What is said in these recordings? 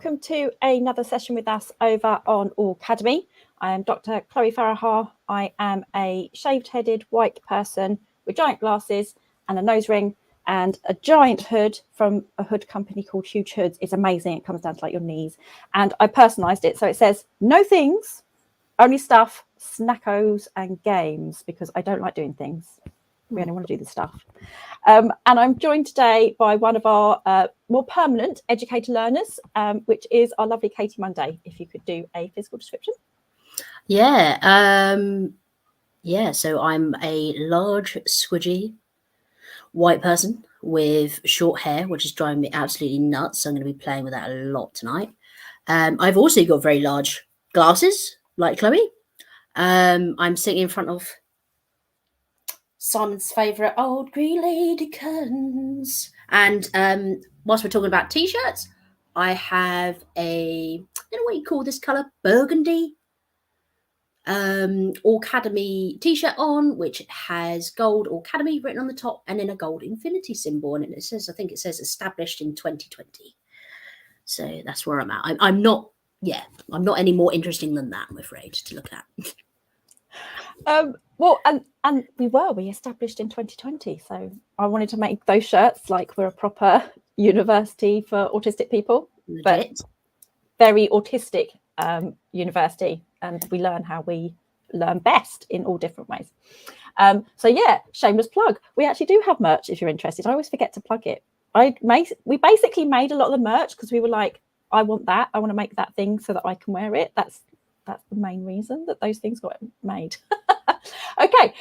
welcome to another session with us over on Aucademy. I am Dr. Chloe Farahar. I am a shaved-headed white person with giant glasses and a nose ring and a giant hood from a hood company called Huge Hoods. It's amazing. It comes down to like your knees. And I personalised it. So it says, no things, only stuff, snackos and games, because I don't like doing things. We only want to do the stuff. And I'm joined today by one of our more permanent educator learners, which is our lovely Katie Munday. If you could do a physical description. Yeah. So I'm a large, squidgy white person with short hair, which is driving me absolutely nuts. So I'm going to be playing with that a lot tonight. I've also got very large glasses, like Chloe. I'm sitting in front of Simon's favourite old green lady curtains. And whilst we're talking about t-shirts, I have I don't know what you call this colour, burgundy Aucademy t-shirt on, which has gold Aucademy written on the top and then a gold infinity symbol. And it says, I think it says established in 2020. So that's where I'm at. I'm not any more interesting than that, I'm afraid, to look at. Well, and we established in 2020. So I wanted to make those shirts like we're a proper university for autistic people, Legit. but very autistic university. And we learn how we learn best in all different ways. So yeah, shameless plug. We actually do have merch if you're interested. I always forget to plug it. We basically made a lot of the merch because we were like, I want that. I want to make that thing so that I can wear it. That's the main reason that those things got made. Okay.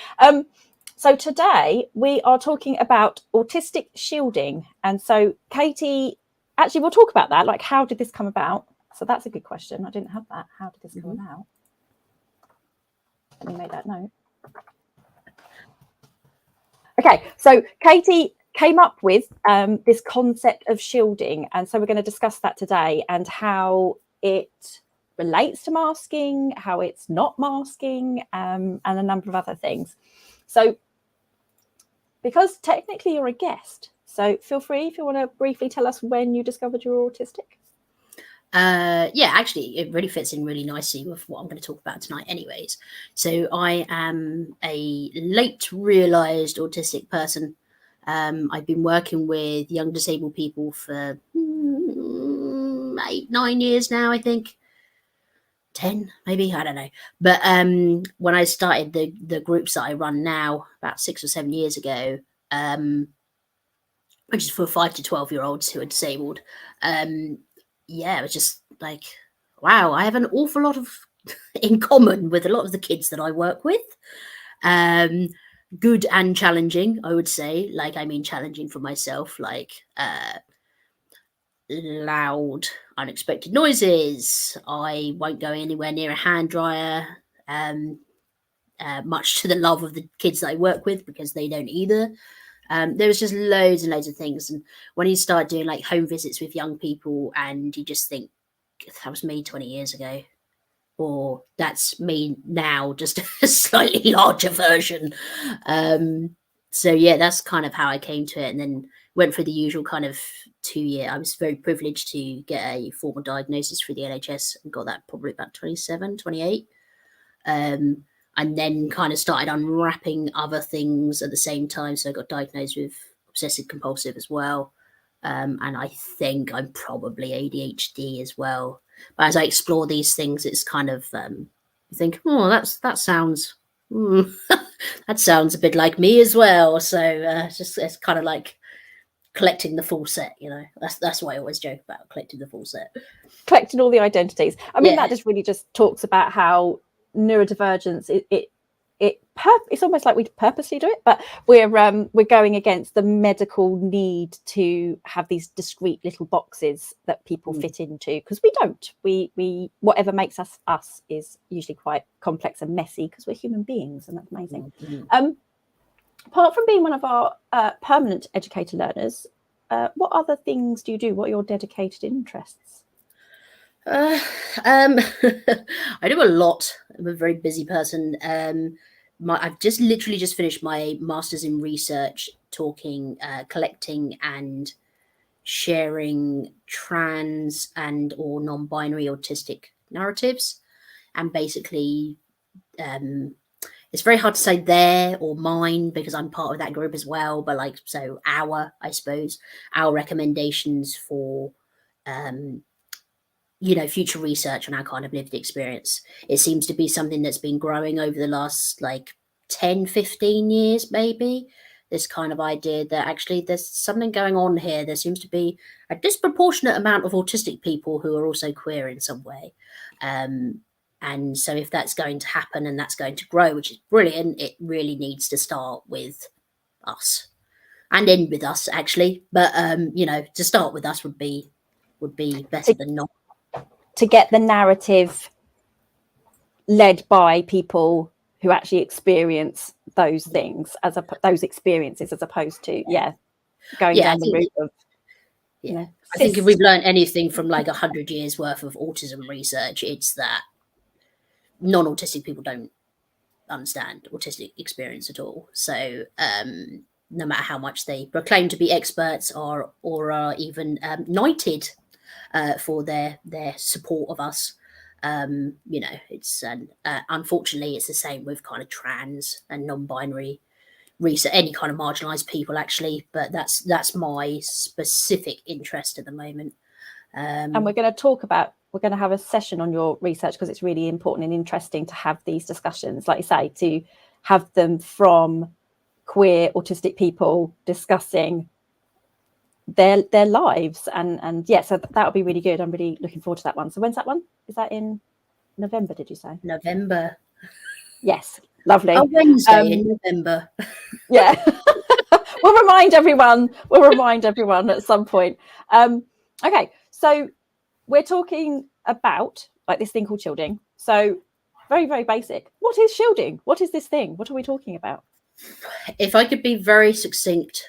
So today we are talking about autistic shielding. And so Katie, actually, we'll talk about that. Like, how did this come about? So that's a good question. I didn't have that. How did this come about? Let me make that note. Okay, so Katie came up with this concept of shielding. And so we're going to discuss that today and how it relates to masking, how it's not masking, and a number of other things. So because technically you're a guest, so feel free if you want to briefly tell us when you discovered you were autistic. Yeah, actually, it really fits in really nicely with what I'm going to talk about tonight anyways. So I am a late realised autistic person. I've been working with young disabled people for 8-9 years now, I think. 10 maybe, I don't know. But when I started the groups that I run now about 6 or 7 years ago, which is for 5 to 12-year-olds who are disabled, yeah, it was just like, wow, I have an awful lot of in common with a lot of the kids that I work with. Good and challenging, I would say. Like, I mean, challenging for myself, like loud, unexpected noises. I won't go anywhere near a hand dryer, much to the love of the kids that I work with, because they don't either. There was just loads and loads of things. And when you start doing like home visits with young people and you just think, that was me 20 years ago, or that's me now, just a slightly larger version. So yeah, that's kind of how I came to it. And then went for the usual kind of 2-year. I was very privileged to get a formal diagnosis through the NHS and got that probably about 27, 28. And then kind of started unwrapping other things at the same time. So I got diagnosed with obsessive compulsive as well. And I think I'm probably ADHD as well. But as I explore these things, it's kind of, you think, oh, that sounds, that sounds a bit like me as well. So it's kind of like collecting the full set, you know. That's what I always joke about, collecting the full set. Collecting all the identities. I mean, that just really just talks about how neurodivergence, it's almost like we purposely do it, but we're going against the medical need to have these discrete little boxes that people fit into, because we don't. We whatever makes us is usually quite complex and messy, because we're human beings, and that's amazing. Apart from being one of our permanent educator learners, what other things do you do? What are your dedicated interests? I do a lot. I'm a very busy person. I've literally just finished my master's in research, collecting and sharing trans and or non-binary autistic narratives, and basically it's very hard to say their or mine because I'm part of that group as well, but like, so our recommendations for future research on our kind of lived experience. It seems to be something that's been growing over the last like 10-15 years maybe, this kind of idea that actually there's something going on here. There seems to be a disproportionate amount of autistic people who are also queer in some way. And so if that's going to happen and that's going to grow, which is brilliant, it really needs to start with us and end with us, actually. But, to start with us would be better than not. To get the narrative led by people who actually experience those things, those experiences, as opposed to, going down the route of, I think if we've learned anything from like 100 years worth of autism research, it's that non-autistic people don't understand autistic experience at all. So no matter how much they proclaim to be experts or are even knighted for their support of us, it's unfortunately it's the same with kind of trans and non-binary research, any kind of marginalized people actually, but that's my specific interest at the moment. And we're going to have a session on your research because it's really important and interesting to have these discussions, like you say, to have them from queer autistic people discussing their lives, and so that would be really good. I'm really looking forward to that one. So when's that one? Is that in November, did you say? November. Yes, lovely. A Wednesday in November. Yeah. We'll remind everyone at some point. Okay, so we're talking about like this thing called shielding. So very, very basic. What is shielding? What is this thing? What are we talking about? If I could be very succinct,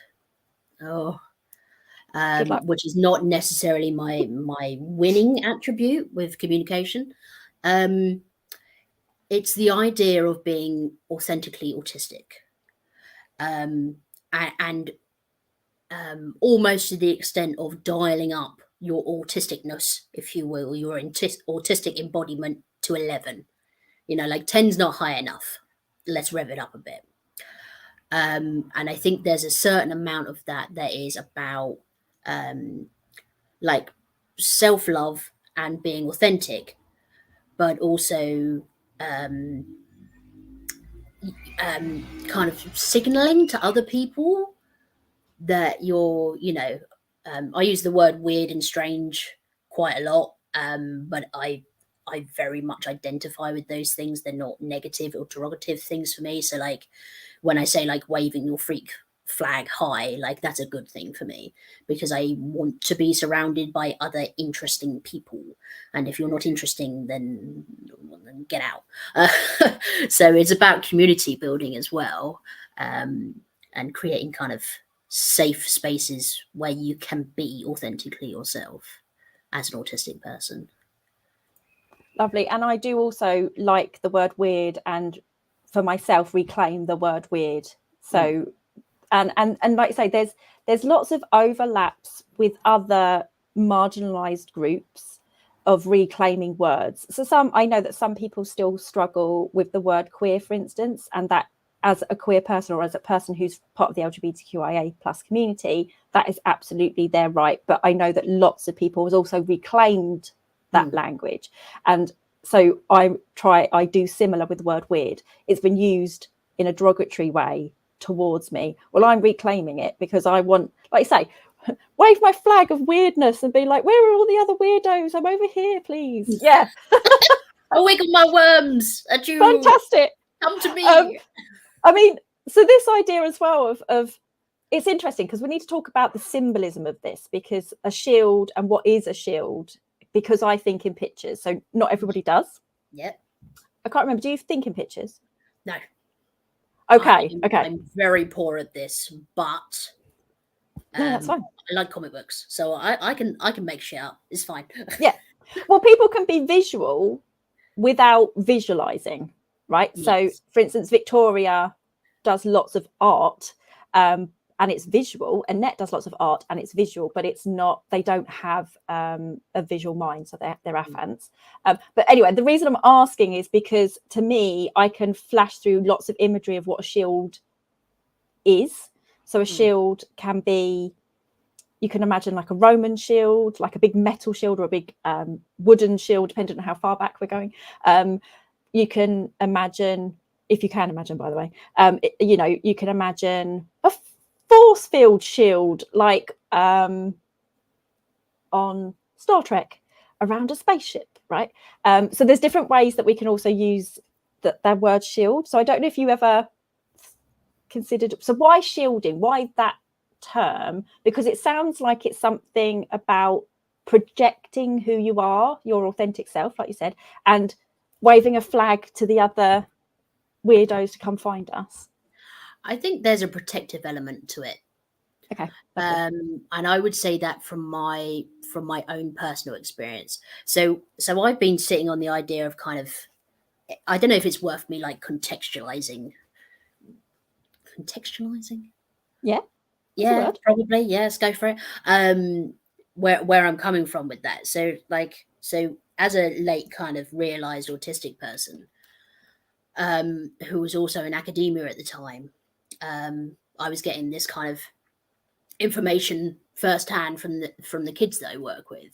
which is not necessarily my winning attribute with communication. It's the idea of being authentically autistic, and almost to the extent of dialing up your autisticness, if you will, your autistic embodiment to 11. Like 10's not high enough. Let's rev it up a bit. And I think there's a certain amount of that is about like self-love and being authentic, but also kind of signaling to other people that you're, I use the word weird and strange quite a lot, but I very much identify with those things. They're not negative or derogative things for me. So like when I say like waving your freak flag high, like that's a good thing for me because I want to be surrounded by other interesting people, and if you're not interesting, then get out. So it's about community building as well, and creating kind of safe spaces where you can be authentically yourself as an autistic person. Lovely. And I do also like the word weird, and for myself reclaim the word weird. So and like you say, there's lots of overlaps with other marginalized groups of reclaiming words. So I know that some people still struggle with the word queer, for instance, and that as a queer person or as a person who's part of the LGBTQIA+ community, that is absolutely their right. But I know that lots of people have also reclaimed that language. And so I do similar with the word weird. It's been used in a derogatory way towards me. Well, I'm reclaiming it because I want, like you say, wave my flag of weirdness and be like, where are all the other weirdos? I'm over here, please. Yeah. Oh, wiggle my worms at you. Fantastic. Come to me. I mean, so this idea as well of it's interesting because we need to talk about the symbolism of this, because a shield and what is a shield, because I think in pictures. So not everybody does. Yep. I can't remember. Do you think in pictures? No. Okay. I'm very poor at this, but no, that's fine. I like comic books, so I can make shit up. It's fine. Yeah. Well, people can be visual without visualizing, right? Yes. So, for instance, Victoria does lots of art, and and it's visual, and Net does lots of art and it's visual, but it's not, they don't have a visual mind, so they're AFANs. But anyway, the reason I'm asking is because to me, I can flash through lots of imagery of what a shield is. So a shield can be, you can imagine like a Roman shield, like a big metal shield, or a big wooden shield, depending on how far back we're going. You can imagine, if you can imagine, by the way, you know, you can imagine a force field shield, like on Star Trek around a spaceship, right? So there's different ways that we can also use that word shield. So I don't know if you ever considered, so why shielding? Why that term? Because it sounds like it's something about projecting who you are, your authentic self, like you said, and waving a flag to the other weirdos to come find us. I think there's a protective element to it. Okay. And I would say that from my own personal experience. So I've been sitting on the idea of kind of, I don't know if it's worth me like contextualizing. Yeah, probably. Yes, go for it. Where I'm coming from with that. So as a late kind of realized autistic person, who was also in academia at the time, I was getting this kind of information firsthand from the kids that I work with.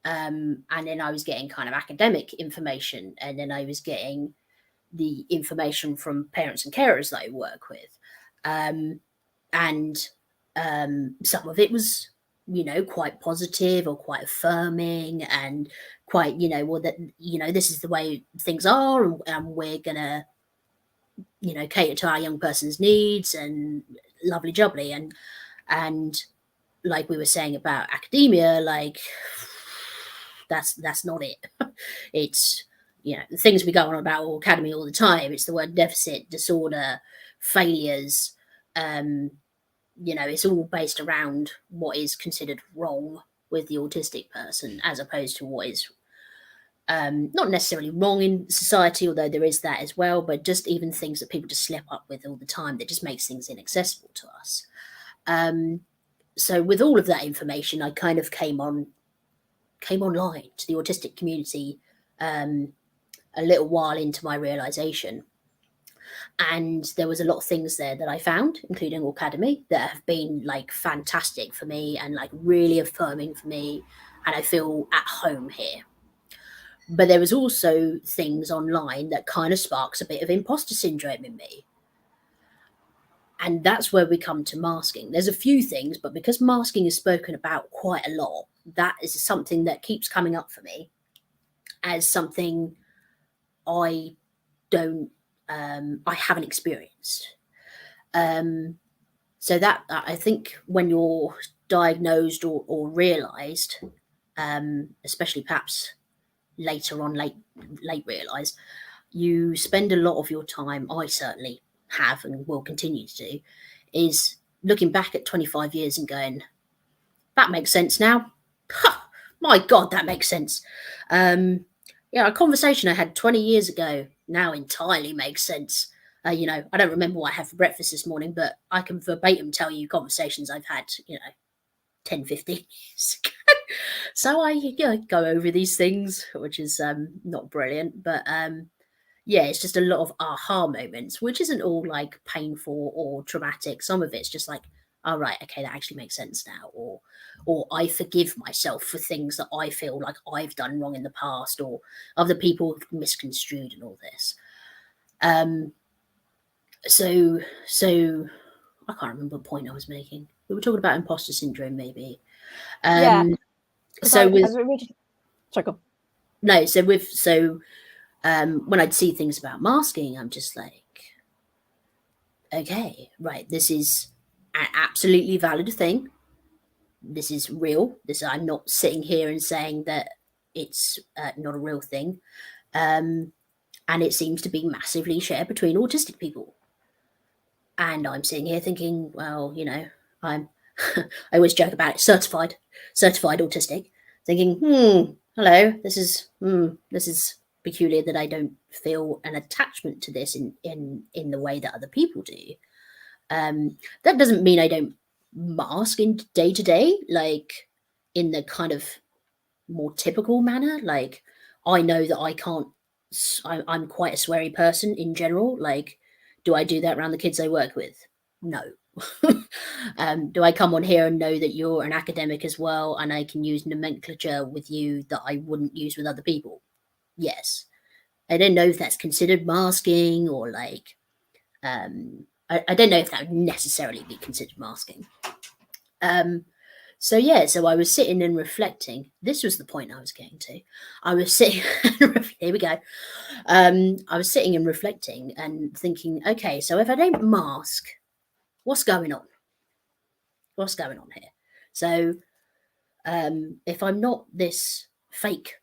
And then I was getting kind of academic information, and then I was getting the information from parents and carers that I work with. And some of it was, you know, quite positive or quite affirming, and quite, you know, well, that, you know, this is the way things are, and we're gonna, you know, cater to our young person's needs, and lovely jubbly. And like we were saying about academia, like that's not it. It's, you know, the things we go on about Aucademy all the time. It's the word deficit, disorder, failures. You know, it's all based around what is considered wrong with the autistic person, as opposed to what is not necessarily wrong in society, although there is that as well, but just even things that people just slip up with all the time that just makes things inaccessible to us. So with all of that information, I kind of came online to the autistic community a little while into my realization. And there was a lot of things there that I found, including Aucademy, that have been like fantastic for me and like really affirming for me. And I feel at home here. But there was also things online that kind of sparks a bit of imposter syndrome in me. And that's where we come to masking. There's a few things, but because masking is spoken about quite a lot, that is something that keeps coming up for me as something I haven't experienced. So that, I think when you're diagnosed or realised, especially perhaps later on, late realised, you spend a lot of your time, I certainly have and will continue to do, is looking back at 25 years and going, that makes sense now. Ha, my God, that makes sense. Yeah, a conversation I had 20 years ago now entirely makes sense. You know, I don't remember what I had for breakfast this morning, but I can verbatim tell you conversations I've had, you know, 10, 15 years ago. So I, you know, go over these things, which is not brilliant, but yeah, it's just a lot of aha moments, which isn't all like painful or traumatic. Some of it's just like, oh, right, okay, that actually makes sense now. Or I forgive myself for things that I feel like I've done wrong in the past, or other people have misconstrued and all this. So I can't remember what point I was making. We were talking about imposter syndrome, maybe. Yeah. So when I'd see things about masking, I'm just like, okay, right, this is an absolutely valid thing. This is real. I'm not sitting here and saying that it's not a real thing. And it seems to be massively shared between autistic people. And I'm sitting here thinking, well, you know, I always joke about it, certified autistic, thinking, hello, this is peculiar that I don't feel an attachment to this in the way that other people do. That doesn't mean I don't mask in day to day, like in the kind of more typical manner. Like I know that I can't, I'm quite a sweary person in general. Like, do I do that around the kids I work with? No. Do I come on here and know that you're an academic as well and I can use nomenclature with you that I wouldn't use with other people? Yes. I don't know if that's considered masking or like, I don't know if that would necessarily be considered masking. So yeah, so I was sitting and reflecting. This was the point I was getting to. I was sitting, here we go. I was sitting and reflecting and thinking, okay, so if I don't mask, what's going on? What's going on here? So if I'm not this fake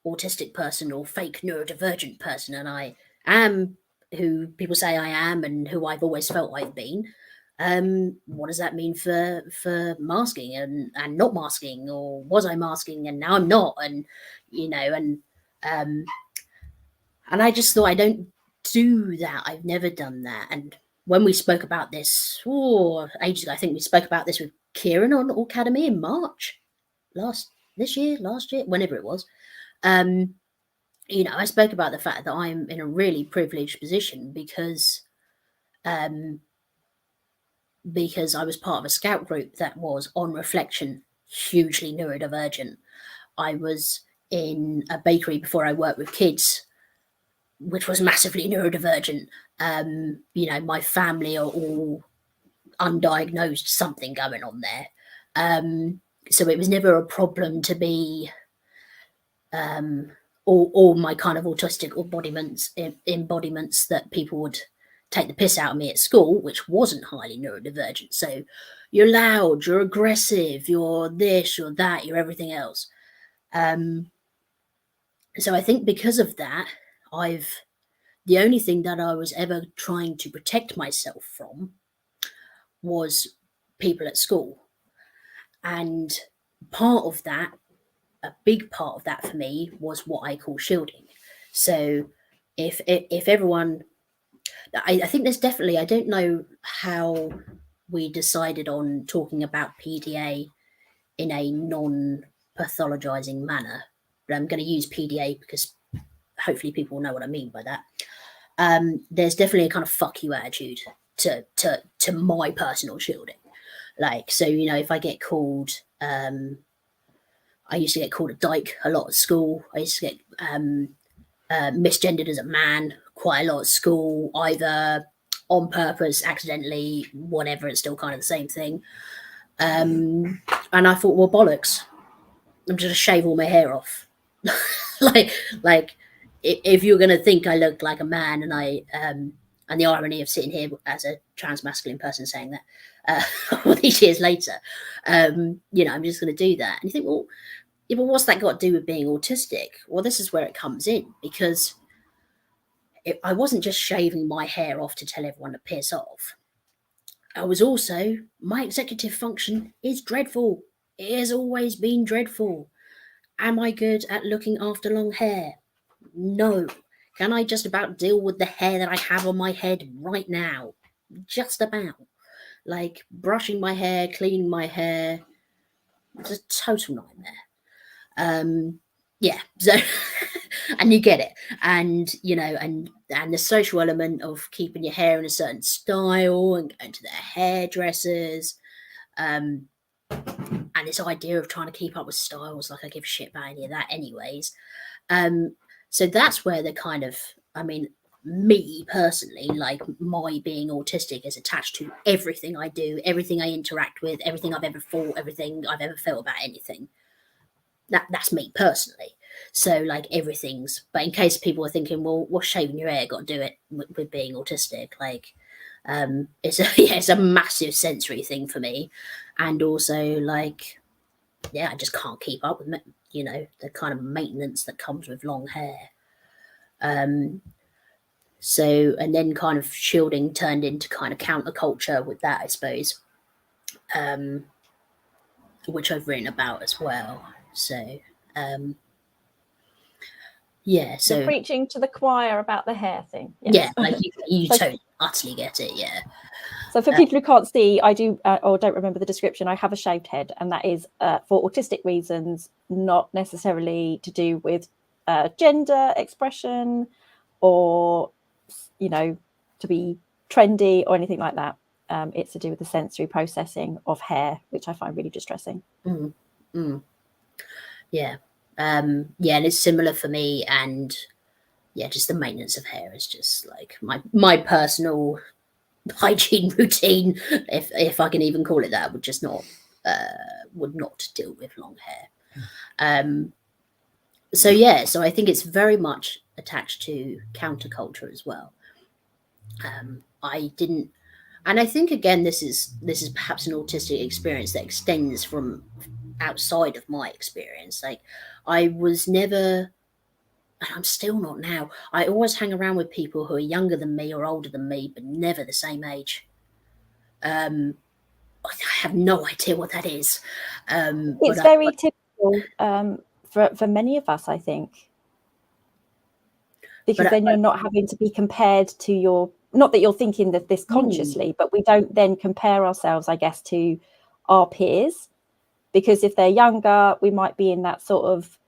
autistic person or fake neurodivergent person, and I am who people say I am and who I've always felt I've been, what does that mean for masking and not masking, or was I masking and now I'm not? And you know, and I just thought, I don't do that. I've never done that. And when we spoke about this ages ago, I think we spoke about this with Kieran on Aucademy in March last year, whenever it was. You know, I spoke about the fact that I'm in a really privileged position because I was part of a scout group that was, on reflection, hugely neurodivergent. I was in a bakery before I worked with kids, which was massively neurodivergent. You know, my family are all undiagnosed, something going on there. So it was never a problem to be all my kind of autistic embodiments that people would take the piss out of me at school, which wasn't highly neurodivergent. So you're loud, you're aggressive, you're this, you're that, you're everything else. So I think because of that, the only thing that I was ever trying to protect myself from was people at school. And part of that, a big part of that for me, was what I call shielding. So if everyone, I think there's definitely, I don't know how we decided on talking about PDA in a non-pathologizing manner, but I'm going to use PDA because hopefully people will know what I mean by that. There's definitely a kind of fuck you attitude to my personal shielding. Like, so, you know, if I get called, I used to get called a dyke a lot at school. I used to get misgendered as a man quite a lot at school, either on purpose, accidentally, whatever. It's still kind of the same thing. And I thought, well, bollocks, I'm just going to shave all my hair off. like if you're going to think I look like a man, and the irony of sitting here as a trans masculine person saying that all these years later, you know, I'm just going to do that. And you think, well, yeah, but what's that got to do with being autistic? Well, this is where it comes in, because I wasn't just shaving my hair off to tell everyone to piss off. I was also, my executive function is dreadful. It has always been dreadful. Am I good at looking after long hair? No. Can I just about deal with the hair that I have on my head right now? Just about. Like brushing my hair, cleaning my hair. It's a total nightmare. Yeah, so and you get it. And you know, and the social element of keeping your hair in a certain style and going to their hairdressers. And this idea of trying to keep up with styles, like I give a shit about any of that anyways. So that's where the kind of, I mean, me personally, like my being autistic is attached to everything I do, everything I interact with, everything I've ever thought, everything I've ever felt about anything. That's me personally. So like everything's, but in case people are thinking, well, what's shaving your hair got to do it with being autistic? Like, it's a massive sensory thing for me. And also like, yeah, I just can't keep up with, you know, the kind of maintenance that comes with long hair. So, and then kind of shielding turned into kind of counterculture with that, I suppose, which I've written about as well. So, yeah. So you're preaching to the choir about the hair thing. yes. Yeah, like you totally utterly get it. Yeah. So for people who can't see, I do or don't remember the description, I have a shaved head, and that is for autistic reasons, not necessarily to do with gender expression or, you know, to be trendy or anything like that. It's to do with the sensory processing of hair, which I find really distressing. Yeah. And it's similar for me. And yeah, just the maintenance of hair is just like my personal hygiene routine, if I can even call it that, would not deal with long hair. So I think it's very much attached to counterculture as well. And I think again, this is perhaps an autistic experience that extends from outside of my experience. Like, I was never, and I'm still not now, I always hang around with people who are younger than me or older than me, but never the same age. I have no idea what that is. It's very typical for many of us, I think, because then you're not having to be compared to your, not that you're thinking that this consciously, but we don't then compare ourselves, I guess, to our peers, because if they're younger, we might be in that sort of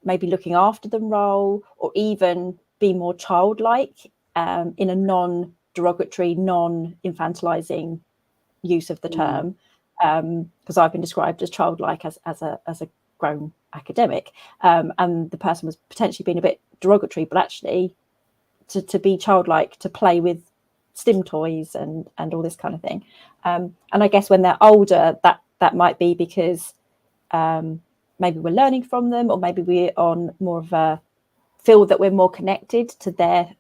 maybe looking after them role, or even be more childlike in a non-derogatory, non-infantilizing use of the term, because I've been described as childlike as a grown academic, and the person was potentially being a bit derogatory, but actually to be childlike, to play with STEM toys and all this kind of thing. And I guess when they're older, that might be because maybe we're learning from them, or maybe we're on more of a feel that we're more connected to their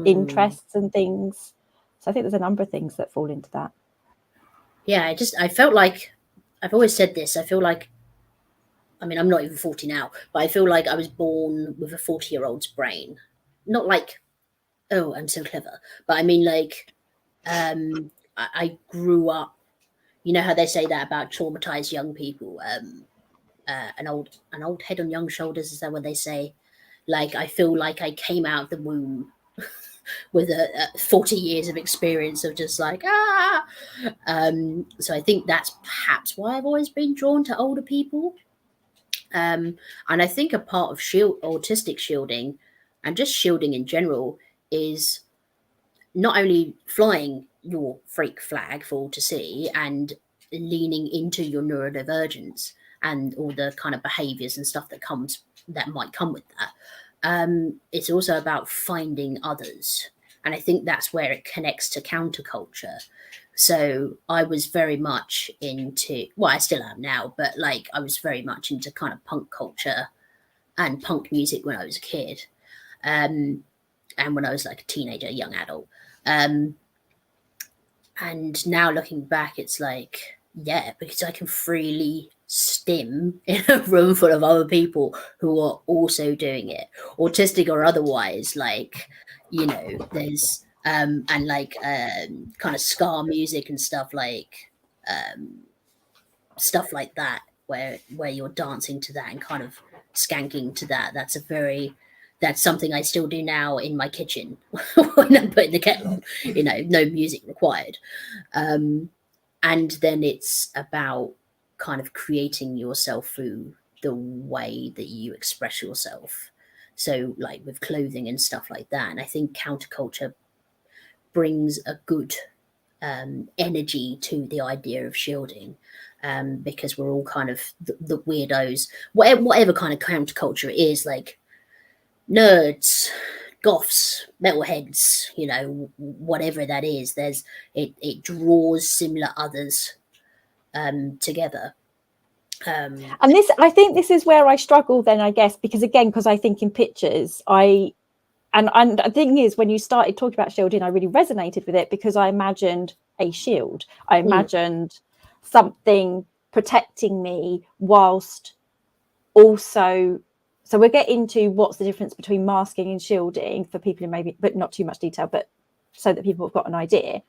interests and things. So I think there's a number of things that fall into that. Yeah, I felt like, I've always said this, I feel like, I mean, I'm not even 40 now, but I feel like I was born with a 40-year-old's brain. Not like, oh, I'm so clever, but I mean, like, I grew up, you know how they say that about traumatized young people, an old head on young shoulders, is that what they say? Like, I feel like I came out of the womb with 40 years of experience of just like, so I think that's perhaps why I've always been drawn to older people. And I think a part of autistic shielding, and just shielding in general, is not only flying your freak flag for all to see and leaning into your neurodivergence and all the kind of behaviors and stuff that might come with that. It's also about finding others. And I think that's where it connects to counterculture. So I was very much into, well, I still am now, but like I was very much into kind of punk culture and punk music when I was a kid. And when I was like a teenager, young adult. And now looking back, it's like, yeah, because I can freely stim in a room full of other people who are also doing it, autistic or otherwise. Like, you know, there's and like kind of ska music and stuff like that, where you're dancing to that and kind of skanking to that. That's something I still do now in my kitchen when I'm putting the kettle on, you know, no music required. And then it's about kind of creating yourself through the way that you express yourself. So like with clothing and stuff like that. And I think counterculture brings a good energy to the idea of shielding, because we're all kind of the weirdos, whatever kind of counterculture it is, like nerds, goths, metalheads, you know, whatever that is, it draws similar others together. And I think this is where I struggle then, I guess, because I think in pictures, and the thing is, when you started talking about shielding, I really resonated with it because I imagined a shield. I imagined something protecting me whilst also, so we'll get into what's the difference between masking and shielding for people who maybe, but not too much detail, but so that people have got an idea.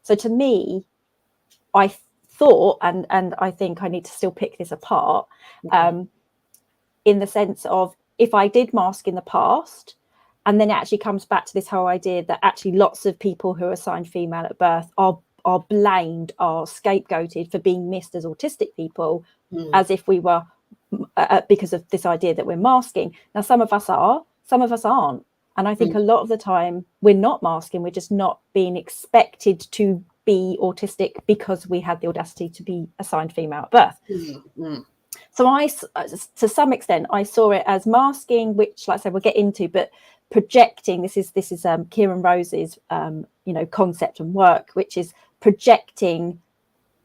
So to me, I thought, and I think I need to still pick this apart, in the sense of, if I did mask in the past, and then it actually comes back to this whole idea that actually lots of people who are assigned female at birth are are blamed, are scapegoated for being missed as autistic people, as if we were, because of this idea that we're masking. Now, some of us are, some of us aren't. And I think a lot of the time we're not masking, we're just not being expected to be autistic because we had the audacity to be assigned female at birth. So I, to some extent, I saw it as masking, which, like I said, we'll get into, but projecting. This is Kieran Rose's, concept and work, which is projecting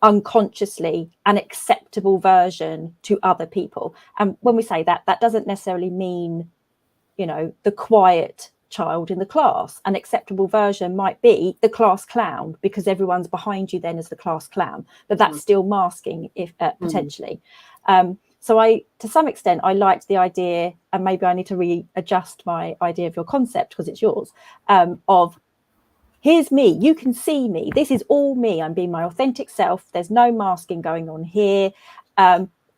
unconsciously an acceptable version to other people. And when we say that, that doesn't necessarily mean, the quiet child in the class. An acceptable version might be the class clown, because everyone's behind you then as the class clown, but that's still masking, if potentially. So to some extent, I liked the idea, and maybe I need to readjust my idea of your concept because it's yours, of here's me, you can see me, this is all me, I'm being my authentic self, there's no masking going on here.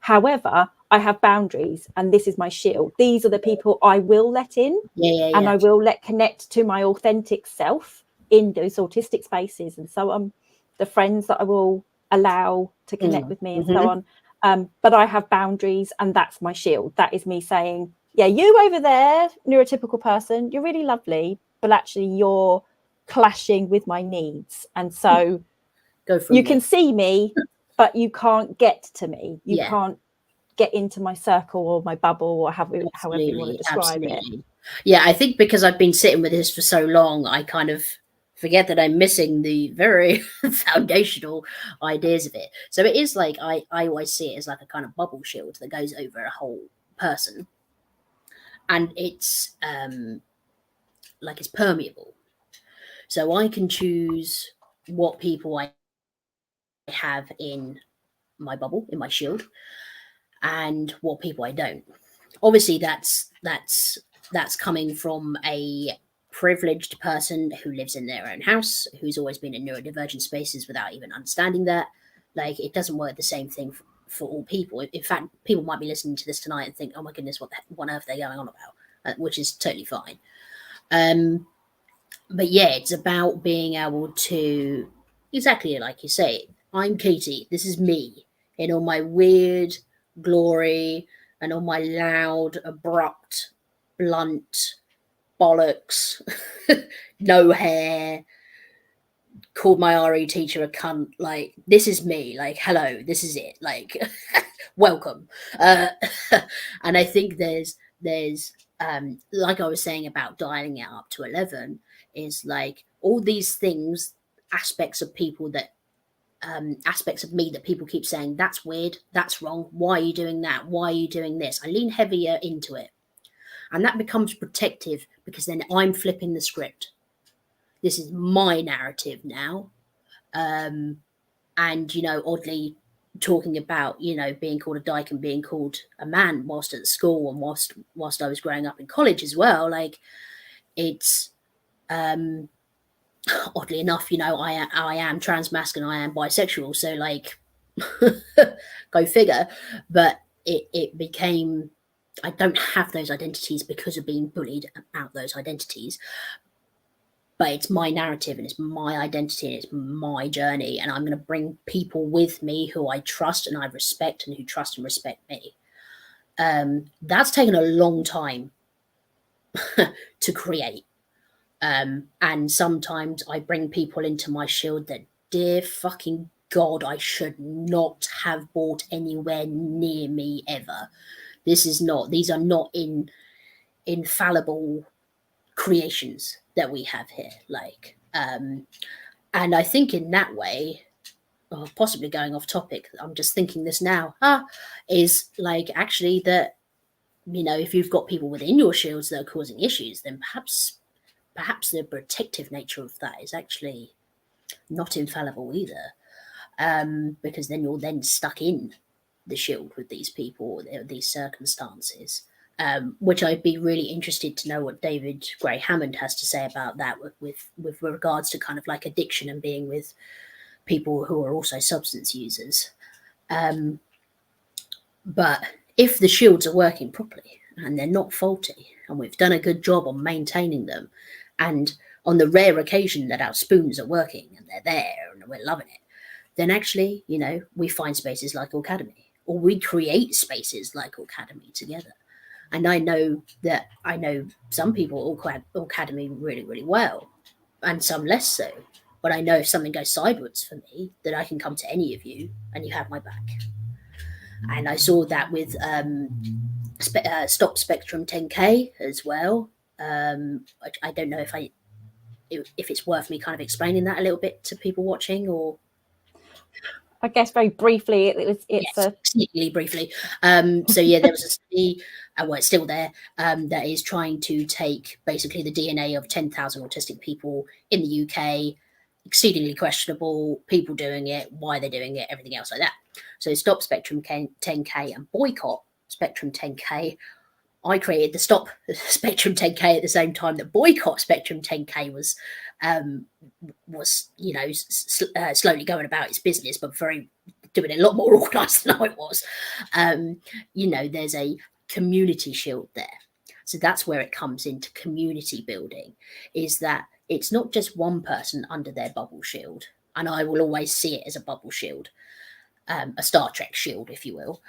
However, I have boundaries, and this is my shield. These are the people I will let in, and I will let connect to my authentic self in those autistic spaces, and so on. The friends that I will allow to connect with me, and so on. But I have boundaries, and that's my shield. That is me saying, yeah, you over there, neurotypical person, you're really lovely, but actually you're clashing with my needs, and so you can see me, but you can't get to me. You can't get into my circle or my bubble, or however you want to describe it. Yeah, I think because I've been sitting with this for so long, I kind of forget that I'm missing the very foundational ideas of it. So it is like, I always see it as like a kind of bubble shield that goes over a whole person, and it's like it's permeable. So I can choose what people I have in my bubble, in my shield, and what people I don't. Obviously, that's coming from a privileged person who lives in their own house, who's always been in neurodivergent spaces without even understanding that. Like, it doesn't work the same thing for all people. In fact, people might be listening to this tonight and think, oh my goodness, what on earth are they going on about? Which is totally fine. But yeah, it's about being able to, exactly like you say, I'm Katie, this is me in all my weird glory and all my loud, abrupt, blunt bollocks, no hair, called my RE teacher a cunt. Like, this is me. Like, hello, this is it. Like, welcome. And I think there's like I was saying about dialing it up to 11, is like all these things, aspects of people that aspects of me that people keep saying, that's weird, that's wrong, why are you doing that, why are you doing this? I lean heavier into it, and that becomes protective, because then I'm flipping the script. This is my narrative now. And oddly, talking about being called a dyke and being called a man whilst at school, and whilst I was growing up in college as well, like, it's oddly enough, I am transmasculine, I am bisexual, so like go figure. But it became, I don't have those identities because of being bullied about those identities, but it's my narrative and it's my identity and it's my journey, and I'm going to bring people with me who I trust and I respect and who trust and respect me. That's taken a long time to create. And sometimes I bring people into my shield that, dear fucking God, I should not have brought anywhere near me ever. These are not infallible creations that we have here. Like, and I think in that way, possibly going off topic, I'm just thinking this now, is like, actually, that, if you've got people within your shields that are causing issues, then perhaps the protective nature of that is actually not infallible either, because then you're then stuck in the shield with these people, these circumstances, which I'd be really interested to know what David Gray Hammond has to say about that with regards to kind of like addiction and being with people who are also substance users. But if the shields are working properly and they're not faulty, and we've done a good job on maintaining them, and on the rare occasion that our spoons are working and they're there and we're loving it, then actually, you know, we find spaces like Aucademy, or we create spaces like Aucademy together. And I know some people Aucademy really, really well, and some less so. But I know if something goes sideways for me, that I can come to any of you and you have my back. And I saw that with Stop Spectrum 10K as well. I don't know if it's worth me kind of explaining that a little bit to people watching, or I guess very briefly, sneakily briefly. So yeah, there was a study, well, it's still there, that is trying to take basically the DNA of 10,000 autistic people in the UK. Exceedingly questionable, people doing it, why they're doing it, everything else like that. So Stop Spectrum 10K and Boycott Spectrum 10K. I created the Stop Spectrum 10K at the same time that Boycott Spectrum 10K was you know, slowly going about its business, but doing it a lot more organised than I was. You know, there's a community shield there. So that's where it comes into community building, is that it's not just one person under their bubble shield. And I will always see it as a bubble shield, a Star Trek shield, if you will.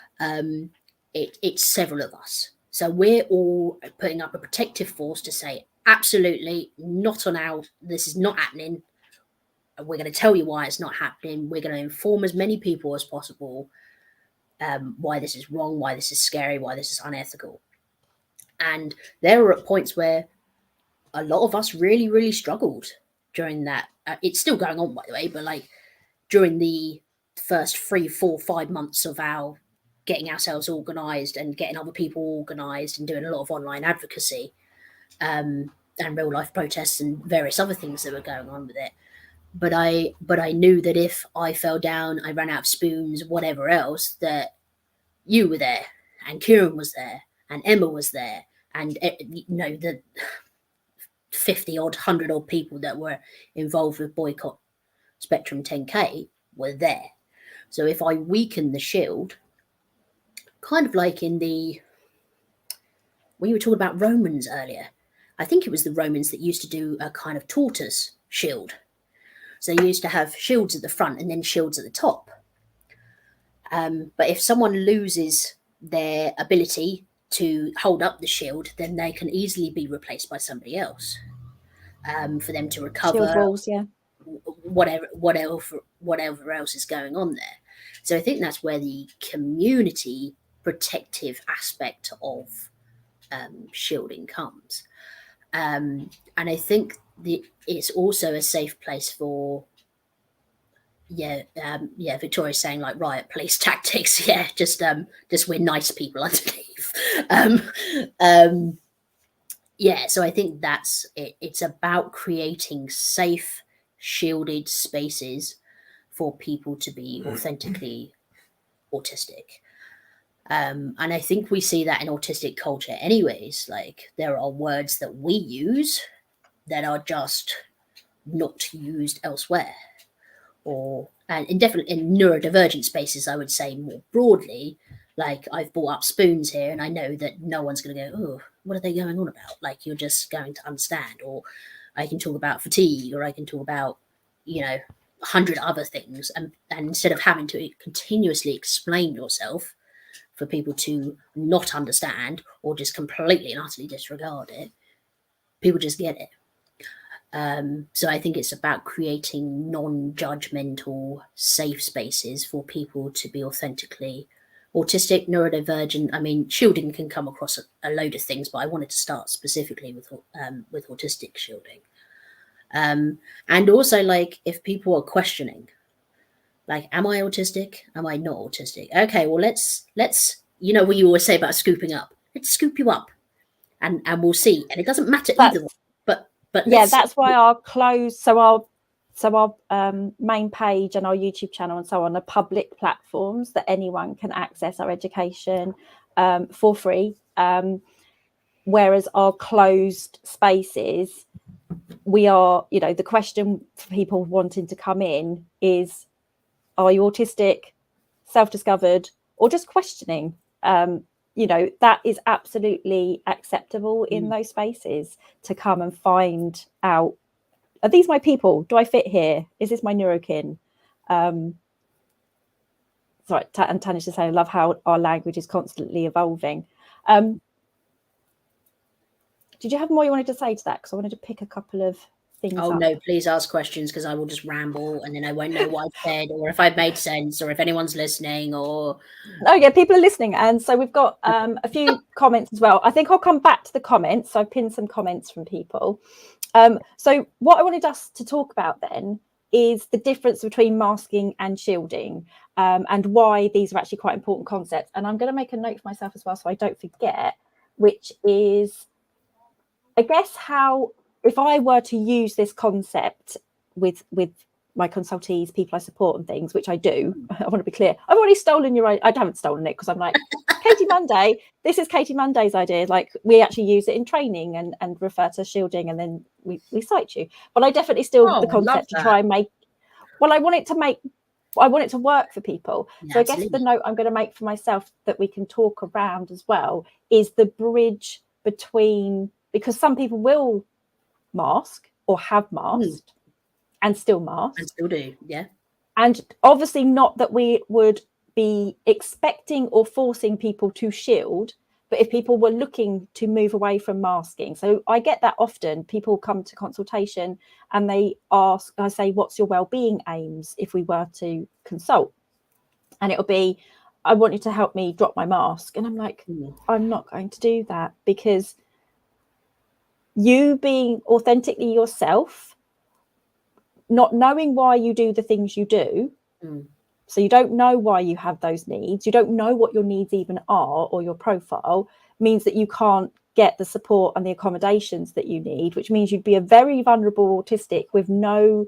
It's several of us. So we're all putting up a protective force to say, absolutely not this is not happening. We're going to tell you why it's not happening. We're going to inform as many people as possible why this is wrong, why this is scary, why this is unethical. And there were points where a lot of us really, really struggled during that. It's still going on, by the way, but like during the first 3, 4, 5 months of our getting ourselves organised and getting other people organised and doing a lot of online advocacy and real life protests and various other things that were going on with it. But I knew that if I fell down, I ran out of spoons, whatever else, that you were there and Kieran was there and Emma was there, and you know, the 50-odd, 100-odd people that were involved with Boycott Spectrum 10K were there. So if I weaken the shield, kind of like when you were talking about Romans earlier, I think it was the Romans that used to do a kind of tortoise shield. So they used to have shields at the front and then shields at the top. But if someone loses their ability to hold up the shield, then they can easily be replaced by somebody else for them to recover. Shield walls, yeah. Whatever else is going on there. So I think that's where the community protective aspect of shielding comes. And I think it's also a safe place for Victoria's saying like riot police tactics. Yeah, just we're nice people underneath. So I think that's it. It's about creating safe, shielded spaces for people to be authentically autistic. And I think we see that in autistic culture anyways. Like there are words that we use that are just not used elsewhere. And definitely in neurodivergent spaces, I would say more broadly, like I've brought up spoons here and I know that no one's going to go, oh, what are they going on about? Like you're just going to understand. Or I can talk about fatigue, or I can talk about, you know, 100 other things. And instead of having to continuously explain yourself for people to not understand or just completely and utterly disregard it, people just get it. So I think it's about creating non-judgmental, safe spaces for people to be authentically autistic, neurodivergent. I mean, shielding can come across a load of things, but I wanted to start specifically with autistic shielding. And also, like, if people are questioning, like, am I autistic? Am I not autistic? Okay, well, let's you know what you always say about scooping up. Let's scoop you up, and we'll see. And it doesn't matter either way. But yeah, that's why our main page and our YouTube channel and so on are public platforms that anyone can access our education for free. Whereas our closed spaces, we are, you know, the question for people wanting to come in is, are you autistic, self-discovered, or just questioning? You know, that is absolutely acceptable in those spaces to come and find out are these my people? Do I fit here? Is this my neurokin? Sorry, and Tanish's just saying, I love how our language is constantly evolving. Did you have more you wanted to say to that? Because I wanted to pick a couple of things up. No, please ask questions, because I will just ramble and then I won't know what I've said, or if I've made sense, or if anyone's listening, or... Oh yeah, people are listening. And so we've got a few comments as well. I think I'll come back to the comments. So I've pinned some comments from people. So what I wanted us to talk about then is the difference between masking and shielding, and why these are actually quite important concepts. And I'm going to make a note for myself as well, so I don't forget, which is, I guess, how, if I were to use this concept with my consultees, people I support and things, which I do, I want to be clear, I've already stolen your, I haven't stolen it, because I'm like, Katie Munday, this is Katie Munday's idea. Like, we actually use it in training and refer to shielding, and then we cite you. But I definitely still the concept to try and make, well, I want it to work for people. Yeah, so I guess the note I'm going to make for myself that we can talk around as well is the bridge between, because some people will mask or have masked and still mask. And still do, yeah. And obviously not that we would be expecting or forcing people to shield, but if people were looking to move away from masking. So I get that often. People come to consultation and they ask, I say, what's your wellbeing aims if we were to consult? And it'll be, I want you to help me drop my mask. And I'm like, I'm not going to do that, because you being authentically yourself, not knowing why you do the things you do, so you don't know why you have those needs, you don't know what your needs even are, or your profile, means that you can't get the support and the accommodations that you need, which means you'd be a very vulnerable autistic with no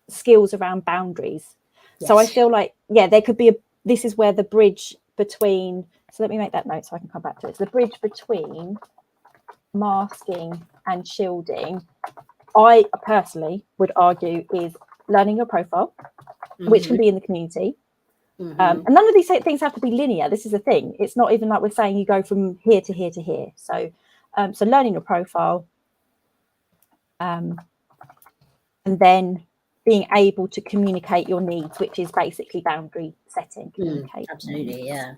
skills around boundaries. Yes. So I feel like, yeah, there could be this is where the bridge between, so let me make that note so I can come back to it. So the bridge between masking and shielding, I personally would argue, is learning your profile, which can be in the community. And none of these things have to be linear. This is the thing. It's not even like we're saying you go from here to here to here. So so learning your profile, and then being able to communicate your needs, which is basically boundary setting. Absolutely, yeah.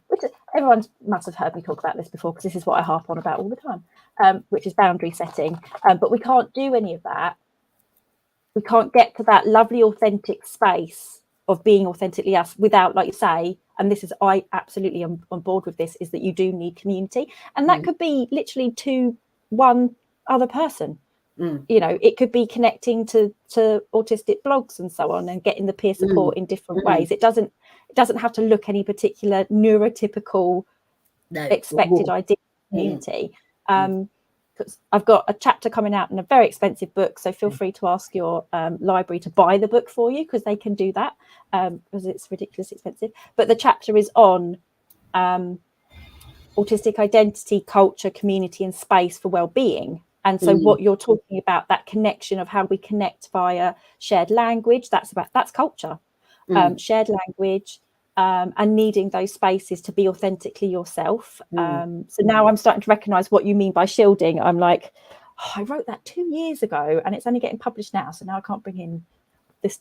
Which everyone must have heard me talk about this before, because this is what I harp on about all the time, which is boundary setting. But we can't do any of that. We can't get to that lovely, authentic space of being authentically us without, like you say, and this is, I absolutely am on board with this, is that you do need community. And that could be literally to one other person. You know, it could be connecting to autistic blogs and so on, and getting the peer support in different ways. It doesn't have to look any particular neurotypical expected ideal community. Because I've got a chapter coming out in a very expensive book, so feel free to ask your library to buy the book for you, because they can do that, because it's ridiculously expensive. But the chapter is on autistic identity, culture, community, and space for well-being. And so what you're talking about, that connection of how we connect via shared language, that's culture, shared language, and needing those spaces to be authentically yourself. So now I'm starting to recognize what you mean by shielding. I'm like, I wrote that 2 years ago and it's only getting published now. So now I can't bring in this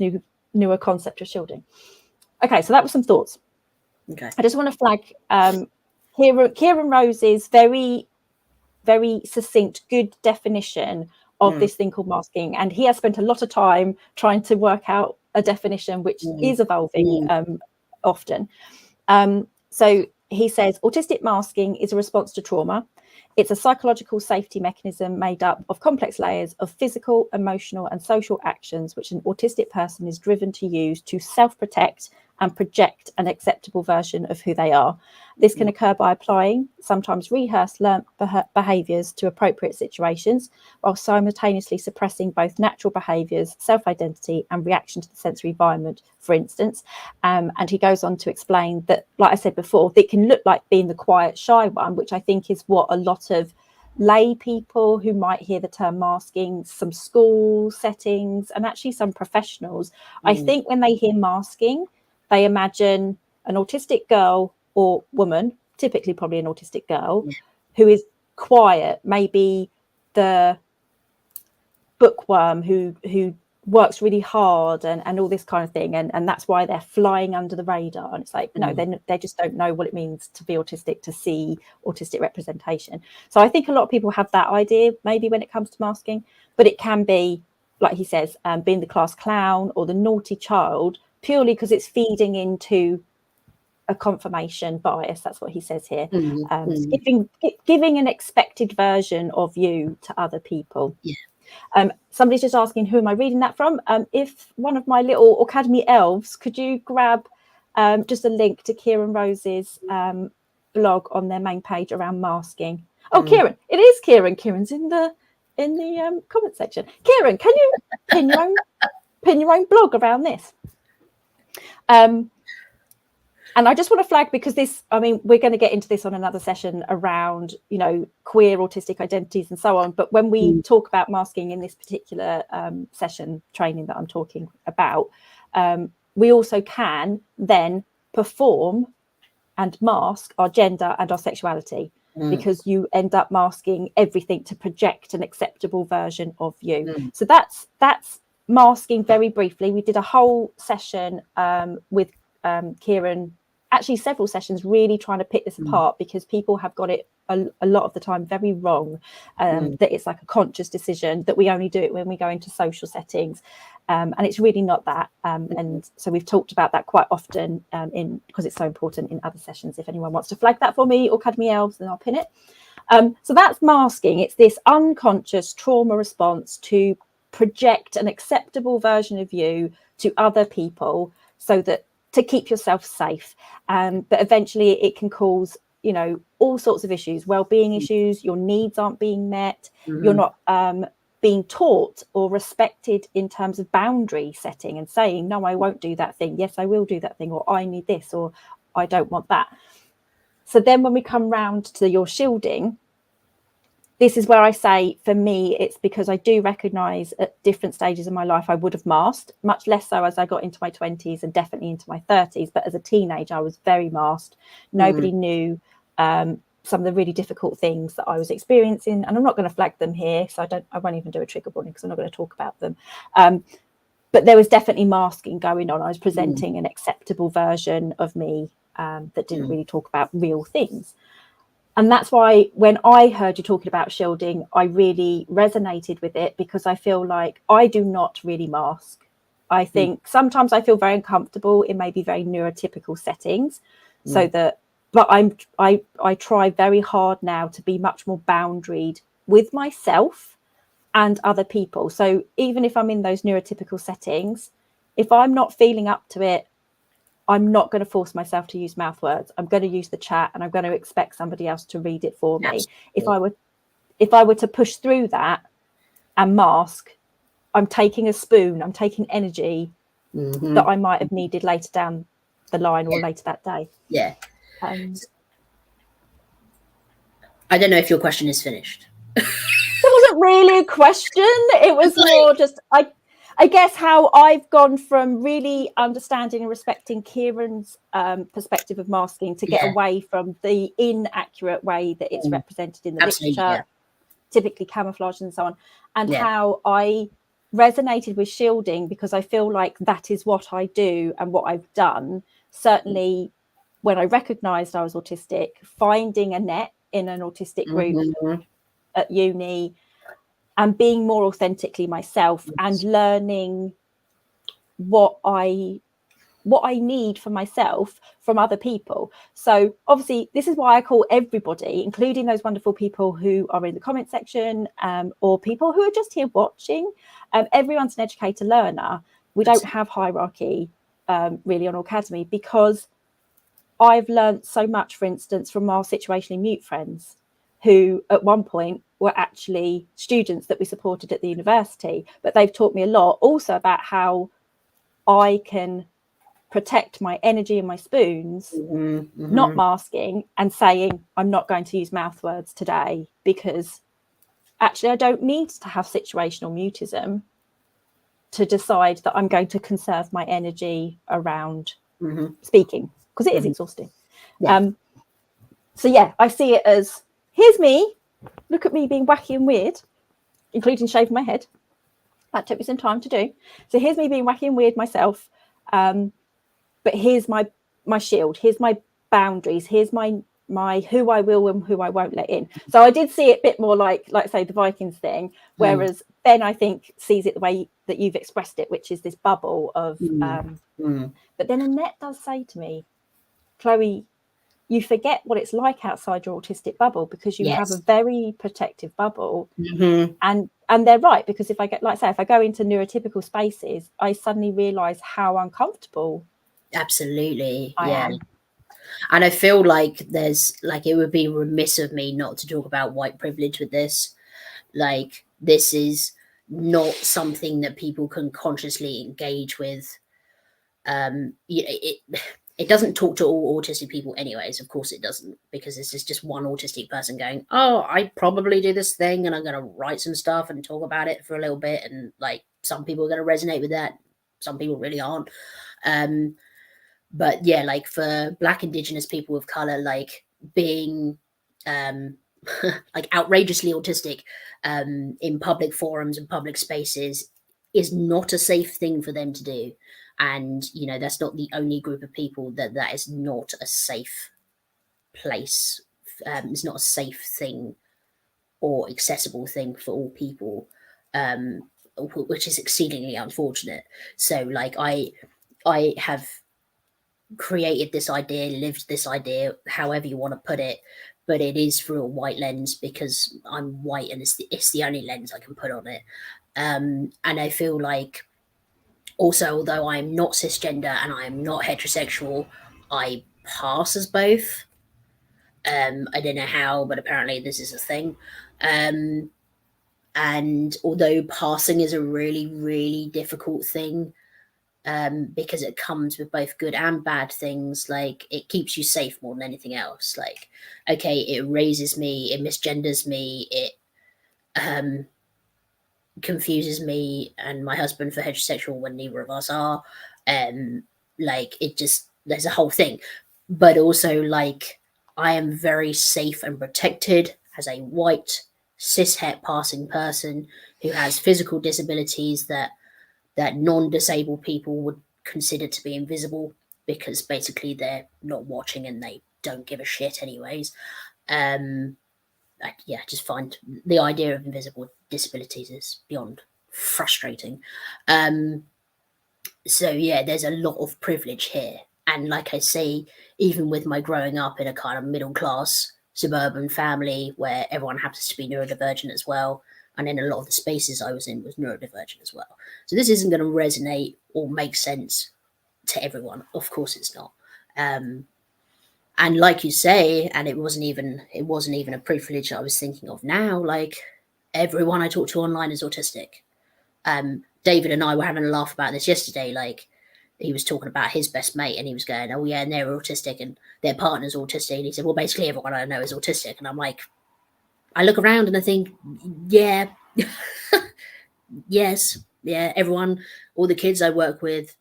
newer concept of shielding. Okay, so that was some thoughts. Okay. I just want to flag Kieran Rose's very succinct, good definition of this thing called masking. And he has spent a lot of time trying to work out a definition which is evolving often. So he says, autistic masking is a response to trauma. It's a psychological safety mechanism made up of complex layers of physical, emotional, and social actions which an autistic person is driven to use to self-protect and project an acceptable version of who they are. This can occur by applying sometimes rehearsed learnt behaviours to appropriate situations, while simultaneously suppressing both natural behaviours, self-identity, and reaction to the sensory environment, for instance. And he goes on to explain that, like I said before, it can look like being the quiet, shy one, which I think is what a lot of lay people who might hear the term masking, some school settings, and actually some professionals, I think when they hear masking, they imagine an autistic girl or woman, typically probably an autistic girl, who is quiet, maybe the bookworm who works really hard and all this kind of thing, and that's why they're flying under the radar. And it's like, no, they just don't know what it means to be autistic, to see autistic representation. So I think a lot of people have that idea maybe when it comes to masking, but it can be, like he says, being the class clown or the naughty child, purely because it's feeding into a confirmation bias. That's what he says here. Giving an expected version of you to other people. Somebody's just asking, who am I reading that from? If one of my little Aucademy elves, could you grab just a link to Kieran Rose's blog on their main page around masking? Oh, Kieran, it is Kieran. Kieran's in the comment section. Kieran, can you pin your own blog around this? And I just want to flag, because this, I mean, we're going to get into this on another session around, you know, queer autistic identities and so on. But when we talk about masking in this particular session training that I'm talking about, we also can then perform and mask our gender and our sexuality, because you end up masking everything to project an acceptable version of you. So that's masking very briefly. We did a whole session with Kieran, actually several sessions, really trying to pick this apart, because people have got it a lot of the time very wrong, that it's like a conscious decision, that we only do it when we go into social settings, and it's really not that. And so we've talked about that quite often because it's so important in other sessions. If anyone wants to flag that for me, or Aucademy Elves, then I'll pin it. So that's masking. It's this unconscious trauma response to project an acceptable version of you to other people, so that to keep yourself safe. But eventually it can cause, you know, all sorts of issues, well-being issues. Your needs aren't being met. You're not being taught or respected in terms of boundary setting and saying, no, I won't do that thing. Yes, I will do that thing. Or I need this, or I don't want that. So then when we come round to your shielding, this is where I say, for me, it's because I do recognise at different stages of my life I would have masked, much less so as I got into my 20s and definitely into my 30s. But as a teenager, I was very masked. Nobody knew some of the really difficult things that I was experiencing. And I'm not going to flag them here, so I won't even do a trigger warning, because I'm not going to talk about them. But there was definitely masking going on. I was presenting an acceptable version of me that didn't really talk about real things. And that's why when I heard you talking about shielding, I really resonated with it, because I feel like I do not really mask. I think sometimes I feel very uncomfortable in maybe very neurotypical settings, but I try very hard now to be much more boundaried with myself and other people. So even if I'm in those neurotypical settings, if I'm not feeling up to it, I'm not going to force myself to use mouth words. I'm going to use the chat, and I'm going to expect somebody else to read it for me. Absolutely. If I were to push through that and mask, I'm taking a spoon, I'm taking energy that I might have needed later down the line or later that day. I don't know if your question is finished. It wasn't really a question. It was more just I guess how I've gone from really understanding and respecting Kieran's perspective of masking to get away from the inaccurate way that it's represented in the literature, typically camouflage and so on, and how I resonated with shielding, because I feel like that is what I do and what I've done. Certainly when I recognised I was autistic, finding a net in an autistic group at uni, and being more authentically myself and learning what I need for myself from other people. So obviously this is why I call everybody, including those wonderful people who are in the comment section, or people who are just here watching, everyone's an educator learner. We don't have hierarchy really on Aucademy, because I've learned so much, for instance, from our situationally mute friends, who at one point were actually students that we supported at the university. But they've taught me a lot also about how I can protect my energy and my spoons, not masking and saying, I'm not going to use mouth words today, because actually I don't need to have situational mutism to decide that I'm going to conserve my energy around speaking, because it is exhausting. So yeah, I see it as, here's me, look at me being wacky and weird, including shaving my head. That took me some time to do. So here's me being wacky and weird myself. But here's my shield. Here's my boundaries. Here's my who I will and who I won't let in. So I did see it a bit more like say the Vikings thing, whereas Ben, I think, sees it the way that you've expressed it, which is this bubble of but then Annette does say to me, Chloe, you forget what it's like outside your autistic bubble because you have a very protective bubble. And they're right, because if I get, like, say, if I go into neurotypical spaces, I suddenly realize how uncomfortable I am. And I feel like there's like, it would be remiss of me not to talk about white privilege with this. Like, this is not something that people can consciously engage with. It doesn't talk to all autistic people anyways. Of course it doesn't, because this is just one autistic person going, oh, I probably do this thing and I'm going to write some stuff and talk about it for a little bit. And like, some people are going to resonate with that. Some people really aren't. But yeah, like for Black, Indigenous people of color, like being like outrageously autistic in public forums and public spaces is not a safe thing for them to do. And, you know, that's not the only group of people that is not a safe place. It's not a safe thing or accessible thing for all people, which is exceedingly unfortunate. So like I have created this idea, lived this idea, however you want to put it, but it is through a white lens because I'm white and it's the only lens I can put on it. And I feel like, also, although I'm not cisgender and I'm not heterosexual, I pass as both. I don't know how, but apparently this is a thing. And although passing is a really, really difficult thing, because it comes with both good and bad things, like it keeps you safe more than anything else. Like, okay, it raises me, it misgenders me, it confuses me and my husband for heterosexual when neither of us are. Like, it just, there's a whole thing. But also, like, I am very safe and protected as a white cishet passing person who has physical disabilities that non-disabled people would consider to be invisible, because basically they're not watching and they don't give a shit anyways. I just find the idea of invisible disabilities is beyond frustrating. So yeah, there's a lot of privilege here. And like I say, even with my growing up in a kind of middle class suburban family where everyone happens to be neurodivergent as well, and in a lot of the spaces I was in was neurodivergent as well. So this isn't going to resonate or make sense to everyone. Of course it's not. And like you say, and it wasn't even a privilege I was thinking of now, like everyone I talk to online is autistic. David and I were having a laugh about this yesterday. Like, he was talking about his best mate and he was going, oh yeah, and they're autistic and their partner's autistic. And he said, well, basically everyone I know is autistic. And I'm like, I look around and I think, yeah, yes, yeah, everyone, all the kids I work with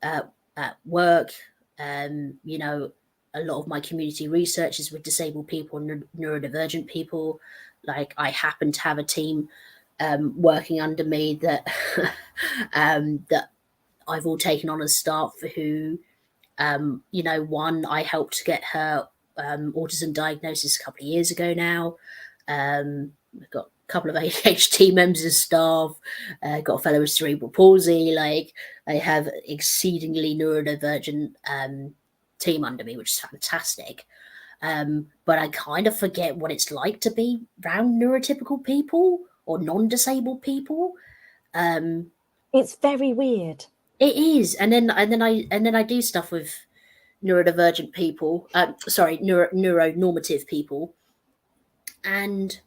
at work, you know, a lot of my community research is with disabled people and neurodivergent people. Like, I happen to have a team working under me that that I've all taken on as staff who, you know, one, I helped get her autism diagnosis a couple of years ago now. We've got a couple of ADHD members of staff, got a fellow with cerebral palsy. Like, I have exceedingly neurodivergent team under me, which is fantastic. But I kind of forget what it's like to be around neurotypical people or non-disabled people. It's very weird. It is, and then I do stuff with neurodivergent people. Neuronormative people, and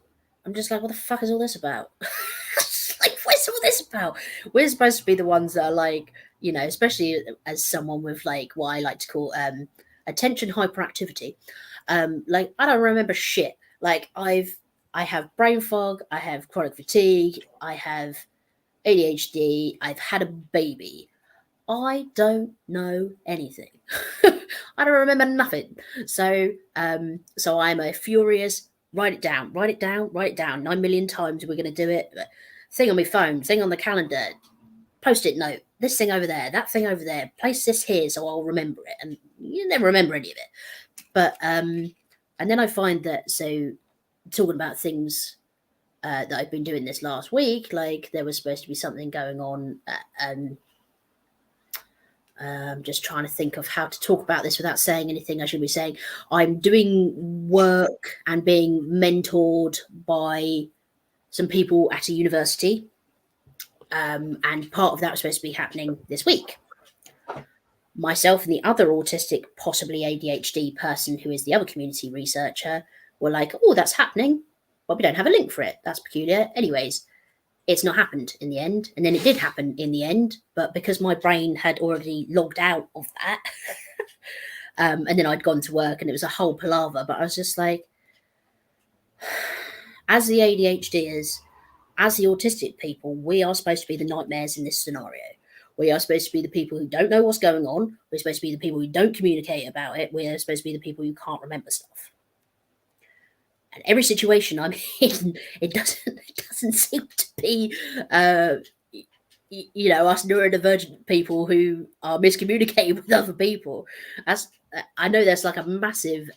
I'm just like, what the fuck is all this about? Like, what's all this about? We're supposed to be the ones that are like, you know, especially as someone with like what I like to call attention hyperactivity. Like, I don't remember shit. Like, I have brain fog, I have chronic fatigue, I have ADHD, I've had a baby. I don't know anything. I don't remember nothing. So I'm a furious, write it down, 9 million times. We're going to do it. thing on my phone, thing on the calendar, post-it note, this thing over there, that thing over there, place this here so I'll remember it. And you never remember any of it. But and then I find that, so talking about things that I've been doing this last week, like there was supposed to be something going on, I'm just trying to think of how to talk about this without saying anything I should be saying. I'm doing work and being mentored by some people at a university. And part of that was supposed to be happening this week. Myself and the other autistic, possibly ADHD person who is the other community researcher were like, oh, that's happening, but we don't have a link for it. That's peculiar. Anyways, it's not happened in the end. And then it did happen in the end. But because my brain had already logged out of that, and then I'd gone to work and it was a whole palaver, but I was just like, as the ADHDers, as the autistic people, we are supposed to be the nightmares in this scenario. We are supposed to be the people who don't know what's going on. We're supposed to be the people who don't communicate about it. We're supposed to be the people who can't remember stuff. And every situation I'm in, it doesn't seem to be, you know, us neurodivergent people who are miscommunicating with other people. As I know there's like a massive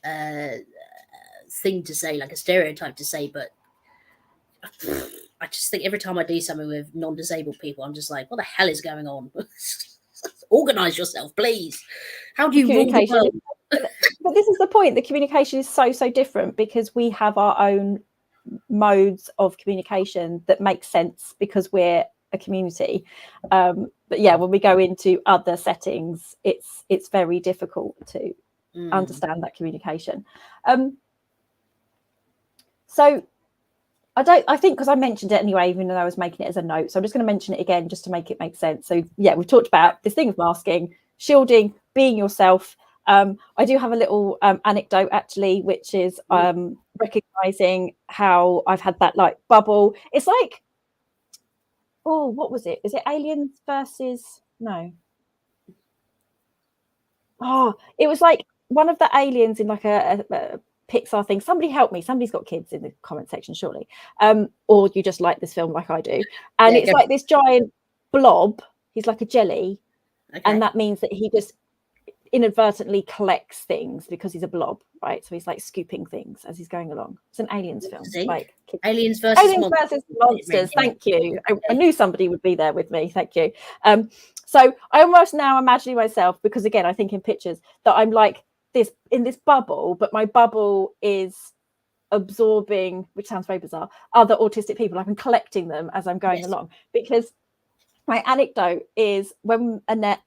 thing to say, like a stereotype to say, but I just think every time I do something with non-disabled people, I'm just like, what the hell is going on? Organize yourself, please. How do you rule the world? But this is the point. The communication is so different because we have our own modes of communication that make sense because we're a community. But yeah, when we go into other settings, it's very difficult to understand that communication. So I think because I mentioned it anyway, even though I was making it as a note, so I'm just going to mention it again just to make it make sense. So yeah, we've talked about this thing of masking, shielding, being yourself. I do have a little anecdote actually, which is recognizing how I've had that like bubble. It's like, oh, what was it? Is it Aliens versus no? Oh, it was like one of the aliens in like a Pixar thing. Somebody help me. Somebody's got kids in the comment section, surely. Or you just like this film like I do. And yeah, it's like this giant blob. He's like a jelly. Okay. And that means that he just inadvertently collects things because he's a blob, right? So he's like scooping things as he's going along. It's an aliens film. Like Aliens versus Monsters. Thank you. I knew somebody would be there with me. Thank you. So I almost now imagining myself, because again, I think in pictures that I'm like this in this bubble, but my bubble is absorbing, which sounds very bizarre, other autistic people. I've been collecting them as I'm going along, because my anecdote is when Annette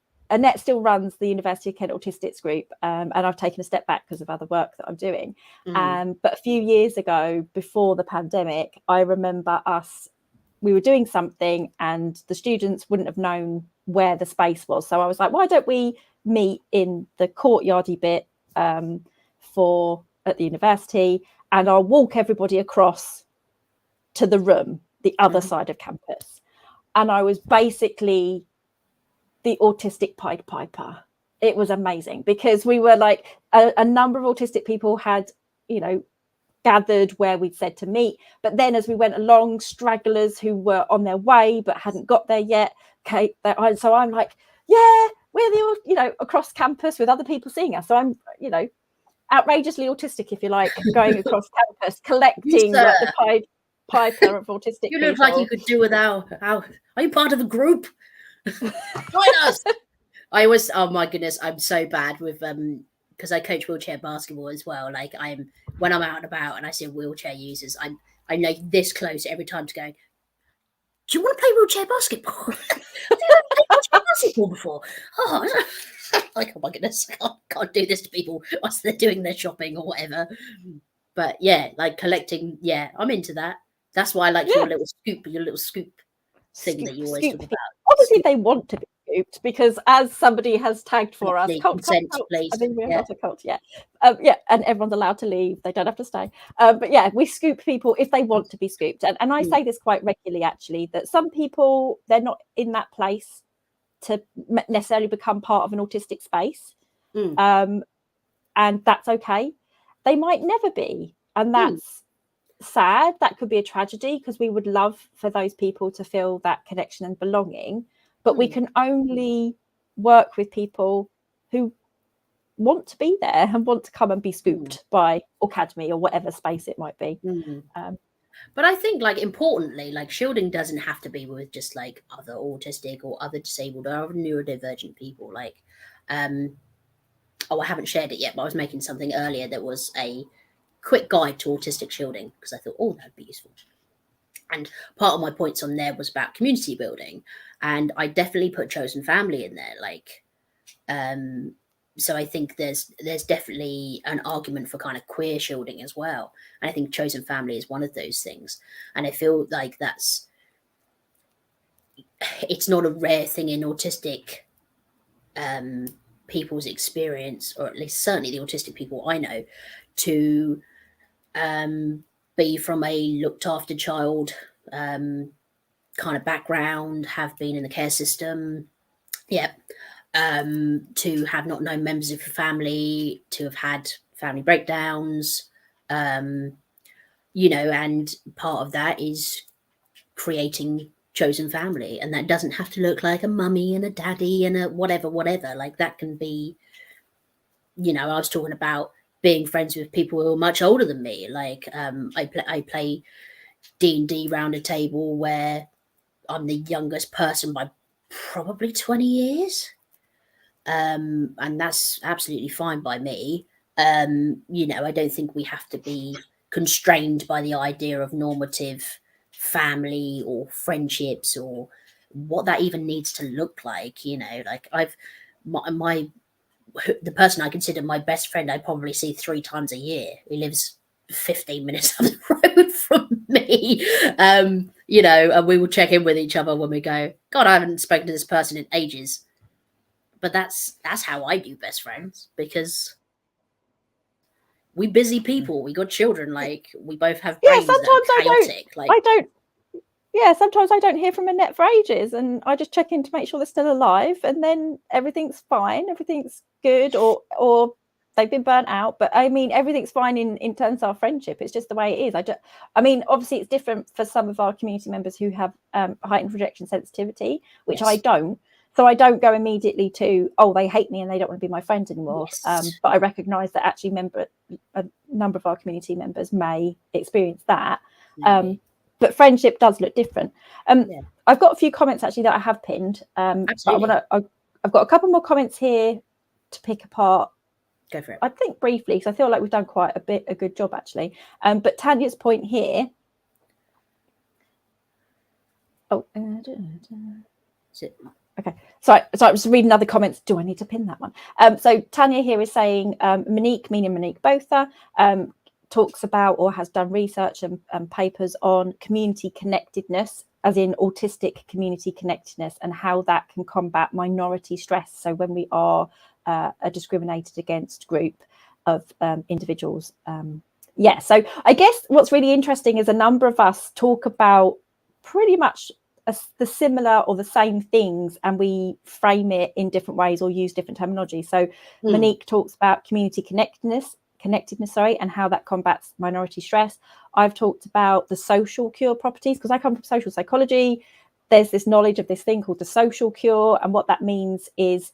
still runs the University of Kent Autistics group, and I've taken a step back because of other work that I'm doing. But a few years ago, before the pandemic, I remember we were doing something and the students wouldn't have known where the space was. So I was like, why don't we meet in the courtyardy bit at the university, and I'll walk everybody across to the room, the other side of campus. And I was basically the autistic Pied Piper. It was amazing because we were like a number of autistic people had, you know, gathered where we'd said to meet. But then as we went along, stragglers who were on their way but hadn't got there yet. Okay, so I'm like, yeah, we're the, you know, across campus with other people seeing us. So I'm, you know, outrageously autistic, if you like, going across campus, collecting like the Pied Piper of autistic you look people. Like you could do without. Are you part of a group? Join us. I was, oh my goodness, I'm so bad with because I coach wheelchair basketball as well. Like when I'm out and about and I see wheelchair users, I'm like this close every time to go, do you want to play wheelchair basketball? Have you ever played wheelchair basketball before? Oh, like, oh my goodness, I can't do this to people whilst they're doing their shopping or whatever. But yeah, like collecting, yeah, I'm into that. That's why I like your little scoop thing that you always talk about. Obviously, they want to be scooped because, as somebody has tagged for us, cult, please. I think we're not a cult yet. Yeah, and everyone's allowed to leave; they don't have to stay. But yeah, we scoop people if they want to be scooped, and I say this quite regularly, actually, that some people, they're not in that place to necessarily become part of an autistic space, and that's okay. They might never be, and that's sad, that could be a tragedy, because we would love for those people to feel that connection and belonging, but we can only work with people who want to be there and want to come and be scooped by Aucademy or whatever space it might be. But I think, like, importantly, like, shielding doesn't have to be with just like other autistic or other disabled or other neurodivergent people. Like, I haven't shared it yet, but I was making something earlier that was a quick guide to autistic shielding, because I thought, oh, that'd be useful. And part of my points on there was about community building, and I definitely put chosen family in there. Like, so I think there's definitely an argument for kind of queer shielding as well. And I think chosen family is one of those things. And I feel like it's not a rare thing in autistic people's experience, or at least certainly the autistic people I know, to be from a looked after child kind of background, have been in the care system. To have not known members of your family, to have had family breakdowns, and part of that is creating chosen family, and that doesn't have to look like a mummy and a daddy and a whatever. Like, that can be, I was talking about being friends with people who are much older than me. Like, I play D&D round a table where I'm the youngest person by probably 20 years. And that's absolutely fine by me. I don't think we have to be constrained by the idea of normative family or friendships or what that even needs to look like. Like, the person I consider my best friend, I probably see 3 times a year, who lives 15 minutes up the road from me. And we will check in with each other when we go, God, I haven't spoken to this person in ages. But that's how I do best friends, because we busy people, we got children, like, we both have brains that are chaotic. Sometimes I don't hear from Annette for ages, and I just check in to make sure they're still alive, and then everything's fine, everything's good, or they've been burnt out. But I mean, everything's fine in terms of our friendship. It's just the way it is. Obviously it's different for some of our community members who have heightened rejection sensitivity, which Yes. I don't. So I don't go immediately to, oh, they hate me and they don't want to be my friend anymore. Yes. But I recognise that actually a number of our community members may experience that. But friendship does look different. I've got a few comments actually that I have pinned. But I've got a couple more comments here to pick apart. Go for it. I think briefly, because I feel like we've done quite a good job actually. But Tanya's point here. Okay, so I was reading other comments. Do I need to pin that one? So Tanya here is saying Monique, meaning Monique Botha, talks about or has done research and papers on community connectedness, as in autistic community connectedness, and how that can combat minority stress. So when we are a discriminated against group of individuals. So I guess what's really interesting is a number of us talk about pretty much the similar or the same things, and we frame it in different ways or use different terminology. So Monique talks about community connectedness, and how that combats minority stress. I've talked about the social cure properties, because I come from social psychology. There's this knowledge of this thing called the social cure, and what that means is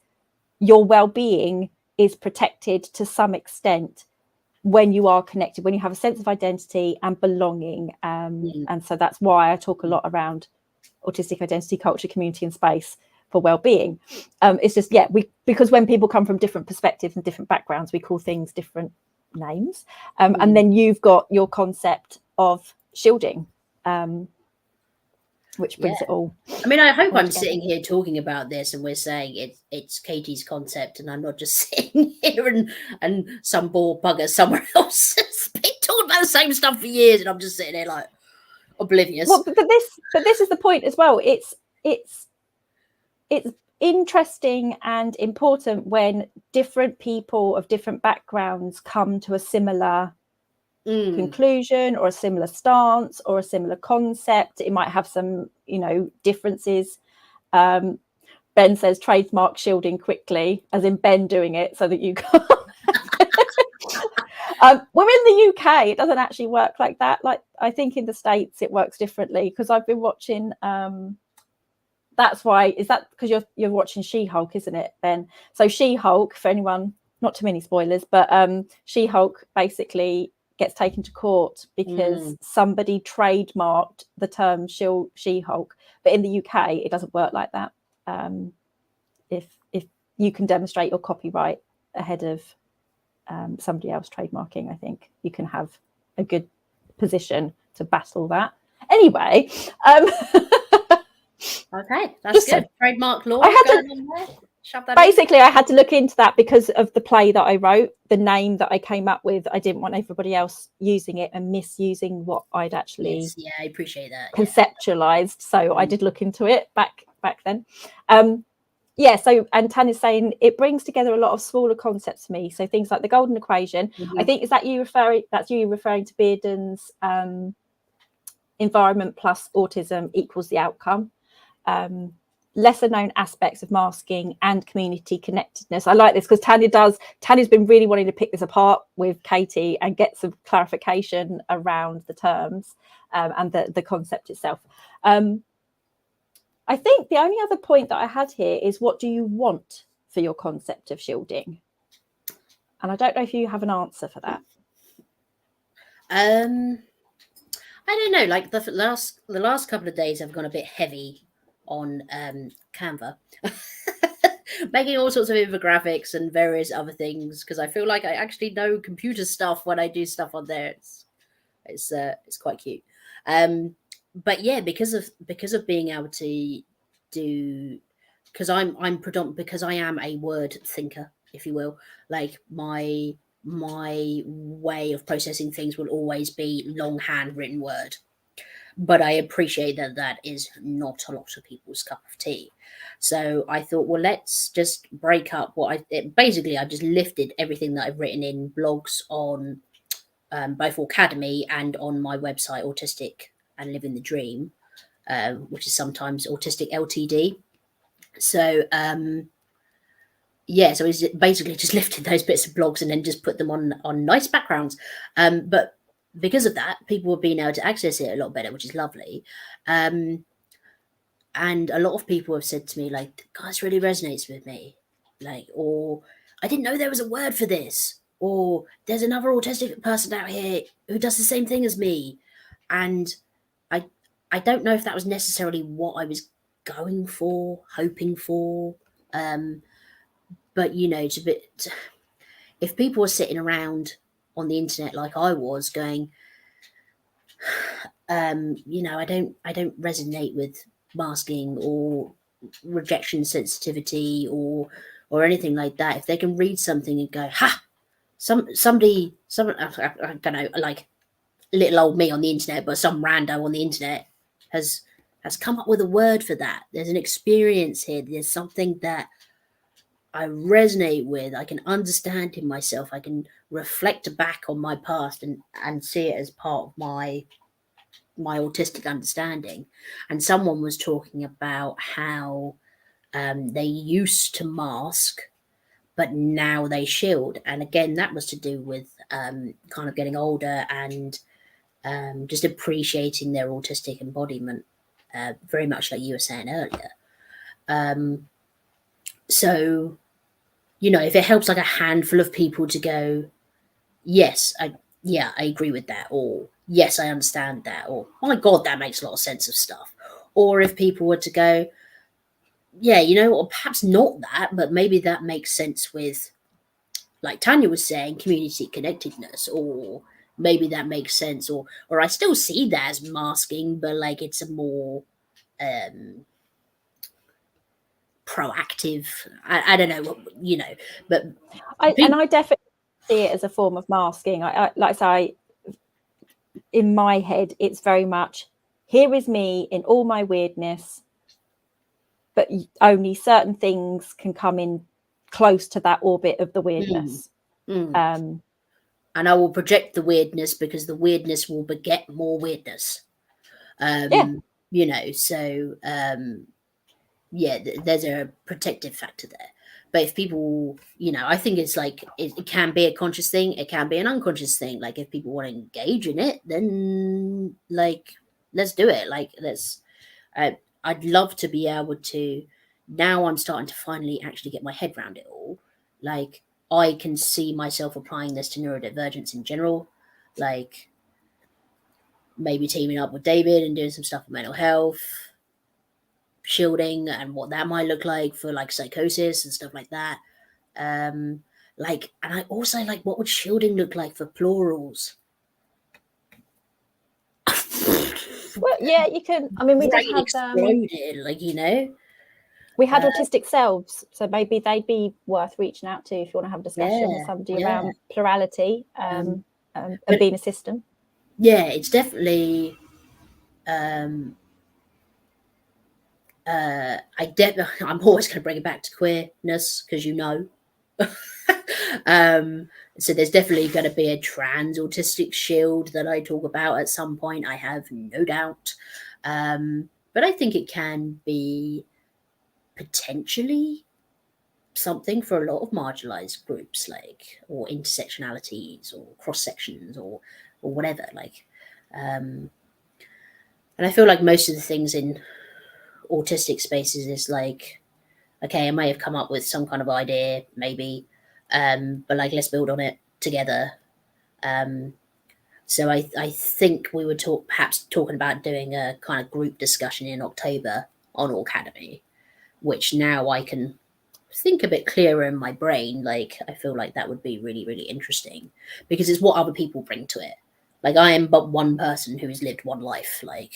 your well-being is protected to some extent when you are connected, when you have a sense of identity and belonging. And so that's why I talk a lot around autistic identity, culture, community and space for well-being. It's just, because when people come from different perspectives and different backgrounds, we call things different names. And then you've got your concept of shielding, which brings it all. I mean, I hope I'm sitting here talking about this and we're saying it's Katie's concept, and I'm not just sitting here and some ball bugger somewhere else has been talking about the same stuff for years, and I'm just sitting there like oblivious. Well, but this is the point as well. It's interesting and important when different people of different backgrounds come to a similar conclusion or a similar stance or a similar concept. It might have some, differences. Ben says trademark shielding quickly, as in Ben doing it so that you can't. We're in the UK. It doesn't actually work like that. Like, I think in the States it works differently, because I've been watching. That's why. Is that because you're watching She-Hulk, isn't it, Ben? So She-Hulk, for anyone, not too many spoilers, but She-Hulk basically gets taken to court because somebody trademarked the term She-Hulk. But in the UK, it doesn't work like that. If you can demonstrate your copyright ahead of somebody else trademarking, I think you can have a good position to battle that. Anyway, okay, that's good. Trademark law. I had to look into that because of the play that I wrote. The name that I came up with, I didn't want everybody else using it and misusing what I'd actually I appreciate that conceptualized. So I did look into it back then. So, and Tan is saying it brings together a lot of smaller concepts to me. So things like the golden equation. I think, that's you referring to Bearden's environment plus autism equals the outcome. Lesser known aspects of masking and community connectedness. I like this because Tanya's been really wanting to pick this apart with Katie and get some clarification around the terms and the concept itself. I think the only other point that I had here is, what do you want for your concept of shielding? And I don't know if you have an answer for that. I don't know. Like the last couple of days have gone a bit heavy on Canva, making all sorts of infographics and various other things, because I feel like I actually know computer stuff when I do stuff on there. It's quite cute. But yeah, because of being able to do, because because I am a word thinker, if you will. Like my way of processing things will always be long handwritten word, but I appreciate that is not a lot of people's cup of tea. So I thought, well, let's just break up basically I just lifted everything that I've written in blogs on both Aucademy and on my website, Autistic and Living the Dream, which is sometimes Autistic Ltd. So so it's basically just lifted those bits of blogs and then just put them on nice backgrounds. But because of that, people have been able to access it a lot better, which is lovely. And a lot of people have said to me, like, "Guys, really resonates with me," like, or "I didn't know there was a word for this," or "There's another autistic person out here who does the same thing as me." And I don't know if that was necessarily what I was going for, hoping for. But if people were sitting around on the internet like I was, going, I don't resonate with masking or rejection sensitivity or anything like that. If they can read something and go, "Ha, somebody, I don't know, like little old me on the internet, but some rando on the internet has come up with a word for that. There's an experience here. There's something that I resonate with. I can understand in myself. I can reflect back on my past and see it as part of my autistic understanding." And someone was talking about how they used to mask, but now they shield. And again, that was to do with kind of getting older and just appreciating their autistic embodiment, very much like you were saying earlier. So, if it helps like a handful of people to go, "Yes, I agree with that," or "Yes, I understand that," or "My God, that makes a lot of sense of stuff." Or if people were to go, "Yeah, or perhaps not that, but maybe that makes sense with," like Tanya was saying, community connectedness, or maybe that makes sense, or I still see that as masking, but like it's a more proactive, I don't know, but I definitely see it as a form of masking. I like I say, in my head, it's very much, here is me in all my weirdness, but only certain things can come in close to that orbit of the weirdness. And I will project the weirdness because the weirdness will beget more weirdness. So there's a protective factor there. But if people, you know, I think it's like it can be a conscious thing, it can be an unconscious thing. Like if people want to engage in it, then like let's do it. Like I'd love to be able to. Now I'm starting to finally actually get my head around it all. Like I can see myself applying this to neurodivergence in general, like maybe teaming up with David and doing some stuff with mental health, shielding, and what that might look like for like psychosis and stuff like that. Like, and I also like, what would shielding look like for plurals? Well, yeah, you can. I mean, we Brain did have exploded, like, you know. we had autistic selves, so maybe they'd be worth reaching out to if you want to have a discussion with somebody around plurality and being a system. Yeah, it's definitely. I'm always going to bring it back to queerness because you know. So there's definitely going to be a trans autistic shield that I talk about at some point. I have no doubt, but I think it can be potentially something for a lot of marginalized groups, like or intersectionalities or cross sections or whatever. Like, and I feel like most of the things in autistic spaces is like, okay, I may have come up with some kind of idea, maybe, but like let's build on it together. So I think we were perhaps talking about doing a kind of group discussion in October on Aucademy, which now I can think a bit clearer in my brain. Like I feel like that would be really, really interesting because it's what other people bring to it. Like I am but one person who has lived one life. Like,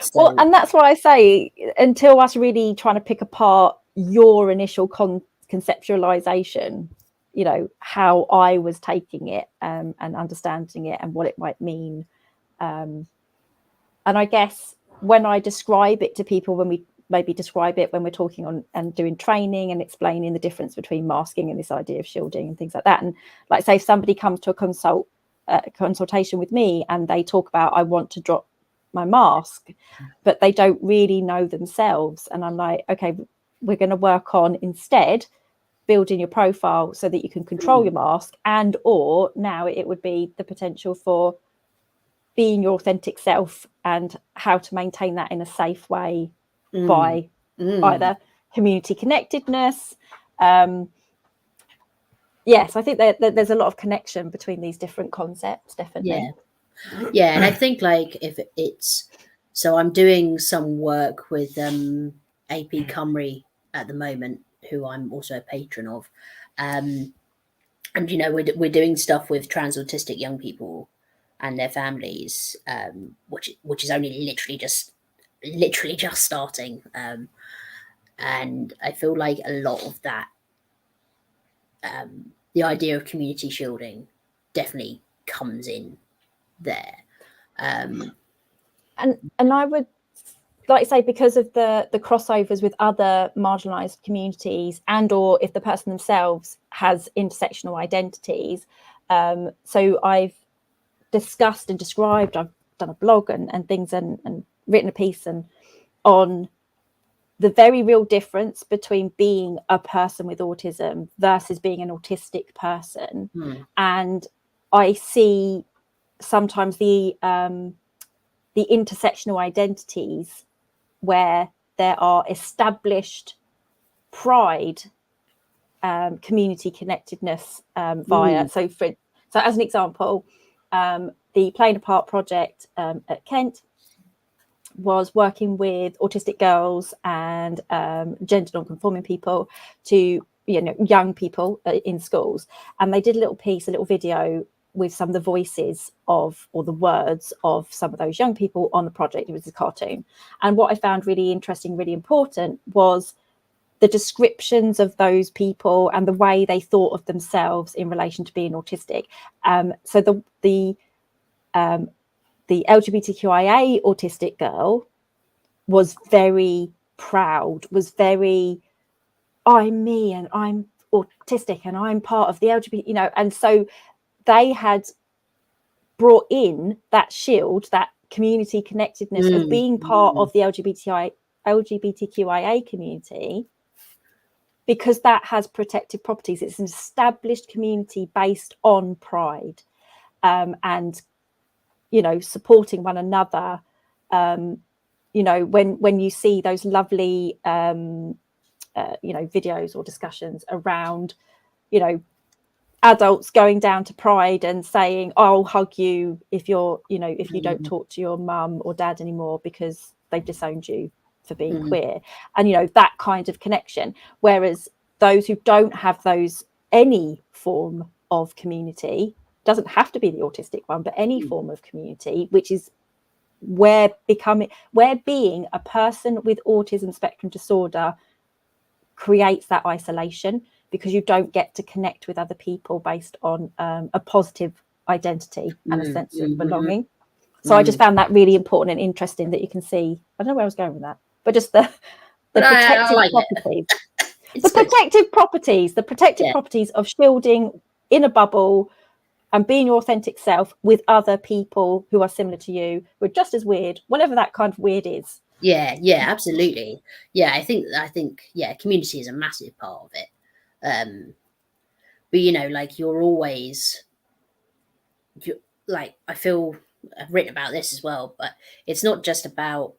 so. Well, and that's why I say until us really trying to pick apart your initial conceptualization, you know, how I was taking it and understanding it and what it might mean. And I guess when I describe it to people, when we maybe describe it when we're talking on and doing training and explaining the difference between masking and this idea of shielding and things like that. And like, say if somebody comes to a consultation with me and they talk about, I want to drop my mask, but they don't really know themselves. And I'm like, okay, we're going to work on instead building your profile so that you can control your mask, and or now it would be the potential for being your authentic self and how to maintain that in a safe way by either community connectedness. Yes, I think there's a lot of connection between these different concepts, definitely. Yeah, and I think like if it's so I'm doing some work with AP Cymru at the moment, who I'm also a patron of, and you know we're doing stuff with trans autistic young people and their families, which is only literally just starting, and I feel like a lot of that, the idea of community shielding definitely comes in there. And I would like to say, because of the crossovers with other marginalized communities, and or if the person themselves has intersectional identities, so I've discussed and described, I've done a blog and things and written a piece and on the very real difference between being a person with autism versus being an autistic person. And I see sometimes the intersectional identities where there are established pride, community connectedness via. So as an example, the Playing Apart project at Kent was working with autistic girls and gender non-conforming people to, you know, young people in schools, and they did a little video with some of the voices of, or the words of, some of those young people on the project. It was a cartoon, and what I found really interesting, really important, was the descriptions of those people and the way they thought of themselves in relation to being autistic. So the LGBTQIA autistic girl was very proud, was very, I'm me and I'm autistic and I'm part of the LGBT, you know, and so they had brought in that shield, that community connectedness of being part of the LGBTQIA community, because that has protective properties. It's an established community based on pride, and, you know, supporting one another. You know, when you see those lovely, you know, videos or discussions around, you know, adults going down to Pride and saying, oh, I'll hug you if you're, you know, if you don't talk to your mum or dad anymore because they've disowned you for being queer, and, you know, that kind of connection. Whereas those who don't have those, any form of community, doesn't have to be the autistic one, but any form of community, which is where being a person with autism spectrum disorder creates that isolation, because you don't get to connect with other people based on a positive identity and a sense of belonging. So I just found that really important and interesting, that you can see, I don't know where I was going with that, but just the protective properties. The protective properties of shielding in a bubble and being your authentic self with other people who are similar to you, who are just as weird, whatever that kind of weird is. Yeah, absolutely. Yeah, I think community is a massive part of it. But, you know, like, like, I feel I've written about this as well, but it's not just about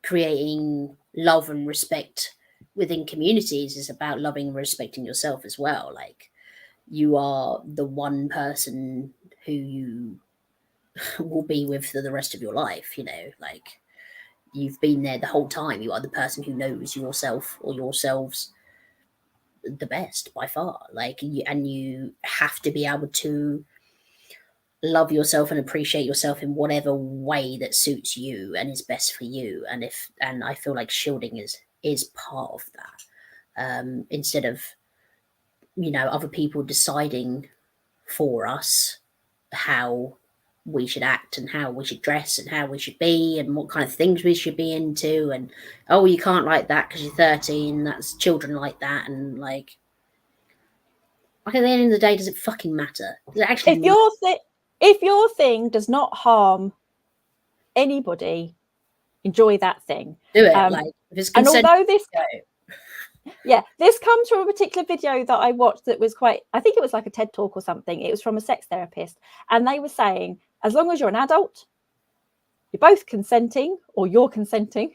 creating love and respect within communities. It's about loving and respecting yourself as well. Like, you are the one person who you will be with for the rest of your life, you know, like, you've been there the whole time. You are the person who knows yourself or yourselves the best by far. Like, and you have to be able to love yourself and appreciate yourself in whatever way that suits you and is best for you. And I feel like shielding is part of that. Instead of, you know, other people deciding for us how we should act and how we should dress and how we should be and what kind of things we should be into, and, oh, you can't like that because you're 13, that's children like that. And, like at the end of the day, does it fucking matter? Does it actually if your thing does not harm anybody, enjoy that thing. Do it. Like, if it's and although this comes from a particular video that I watched that was quite, I think it was like a TED talk or something. It was from a sex therapist, and they were saying, as long as you're an adult, you're both consenting, or you're consenting,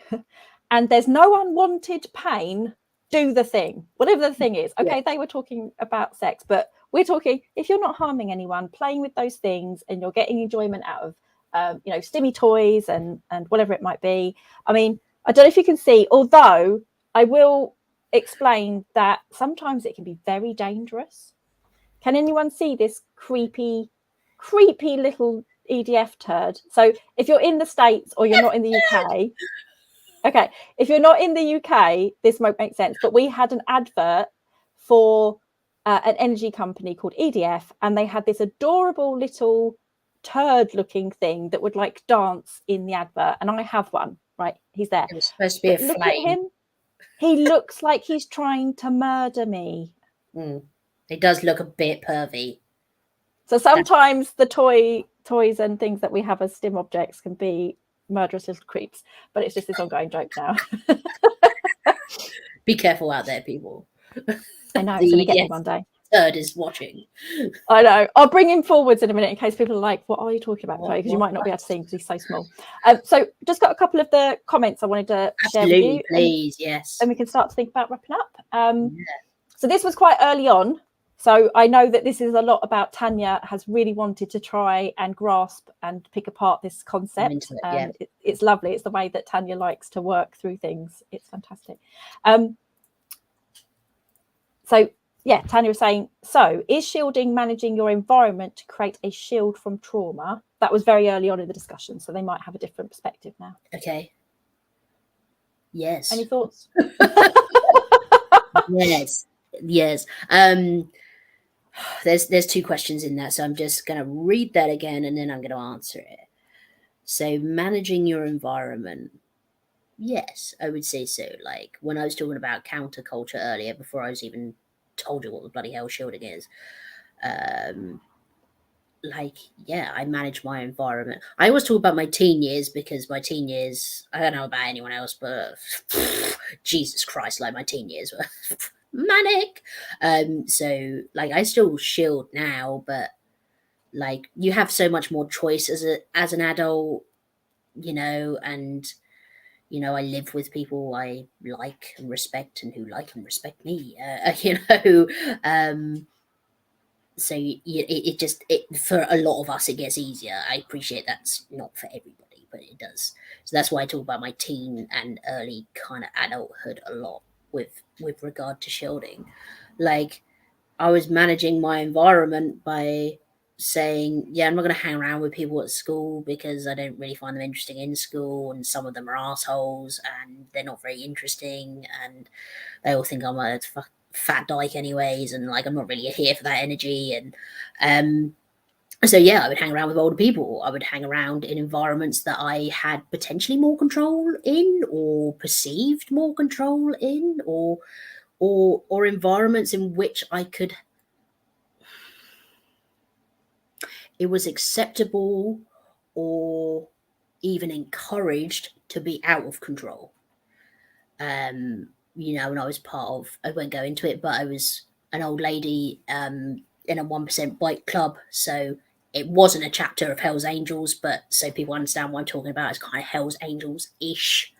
and there's no unwanted pain, do the thing, whatever the thing is. Okay, they were talking about sex, but we're talking, if you're not harming anyone, playing with those things, and you're getting enjoyment out of, you know, stimmy toys and whatever it might be. I mean, I don't know if you can see, although I will explain that sometimes it can be very dangerous. Can anyone see this creepy little EDF turd? So if you're in the States or you're not in the UK, okay, if you're not in the UK, this won't make sense, but we had an advert for an energy company called EDF, and they had this adorable little turd looking thing that would like dance in the advert, and I have one, right? He's there. It was supposed to be a flame. Look at him. He looks like he's trying to murder me. It does look a bit pervy. So sometimes the toys and things that we have as stim objects can be murderous little creeps, but it's just this ongoing joke now. Be careful out there, people. I know, it's going to get me one day. Third is watching. I know. I'll bring him forwards in a minute in case people are like, what are you talking about, Chloe? Because you might not be able to see him because he's so small. So just got a couple of the comments I wanted to share with you. Please, yes. And we can start to think about wrapping up. So this was quite early on. So I know that this is a lot about Tanya has really wanted to try and grasp and pick apart this concept. It's lovely. It's the way that Tanya likes to work through things. It's fantastic. So yeah, Tanya was saying, so is shielding managing your environment to create a shield from trauma? That was very early on in the discussion, so they might have a different perspective now. Okay. Yes. Any thoughts? Yes. There's two questions in that, so I'm just going to read that again and then I'm going to answer it. So managing your environment. Yes, I would say so. Like when I was talking about counterculture earlier, before I was even told you what the bloody hell shielding is, I manage my environment. I always talk about my teen years because my teen years, I don't know about anyone else, but Jesus Christ, like my teen years were manic. So like I still shield now, but like you have so much more choice as an adult, you know, and you know, I live with people I like and respect and who like and respect me, you know. So it just for a lot of us it gets easier. I appreciate that's not for everybody, but it does. So that's why I talk about my teen and early kind of adulthood a lot with regard to shielding. Like I was managing my environment by saying, yeah, I'm not going to hang around with people at school because I don't really find them interesting in school, and some of them are assholes and they're not very interesting, and they all think I'm a fat dyke anyways, and like I'm not really here for that energy. And so yeah, I would hang around with older people. I would hang around in environments that I had potentially more control in, or perceived more control in, or environments in which I could, it was acceptable or even encouraged to be out of control. You know, and I was part of, I won't go into it, but I was an old lady in a 1% bike club. So it wasn't a chapter of Hell's Angels, but so people understand what I'm talking about, it's kind of Hell's Angels-ish.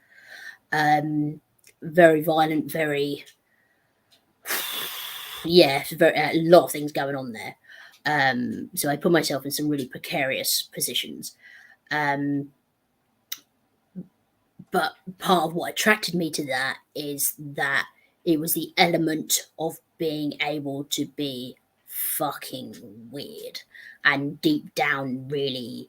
Very violent, very, yeah, very, a lot of things going on there. So I put myself in some really precarious positions. But part of what attracted me to that is that it was the element of being able to be fucking weird and deep down really,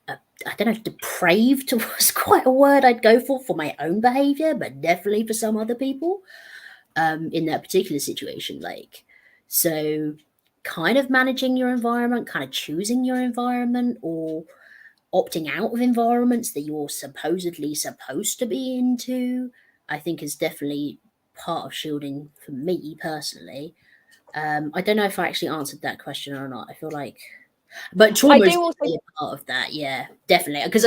I don't know if depraved was quite a word I'd go for my own behavior, but definitely for some other people in that particular situation. Like, so kind of managing your environment, kind of choosing your environment, or opting out of environments that you're supposedly supposed to be into, I think is definitely part of shielding for me personally. I don't know if I actually answered that question or not. I feel like, but trauma is definitely a part of that. Yeah, definitely. Because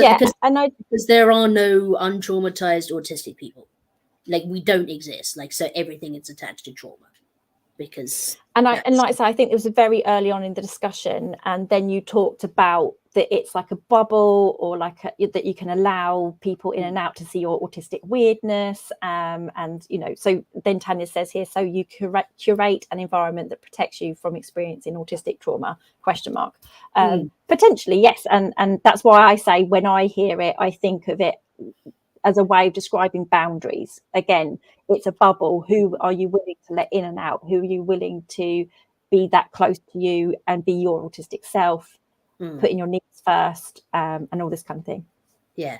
there are no untraumatized autistic people. Like we don't exist. Like, so everything is attached to trauma. Because like I say, I think it was very early on in the discussion, and then you talked about that it's like a bubble, or like that you can allow people in and out to see your autistic weirdness, and you know, so then Tanya says here, so you curate an environment that protects you from experiencing autistic trauma, ? Potentially, yes, and that's why I say when I hear it, I think of it as a way of describing boundaries. Again, it's a bubble. Who are you willing to let in and out? Who are you willing to be that close to you and be your autistic self, putting your needs first, and all this kind of thing. Yeah,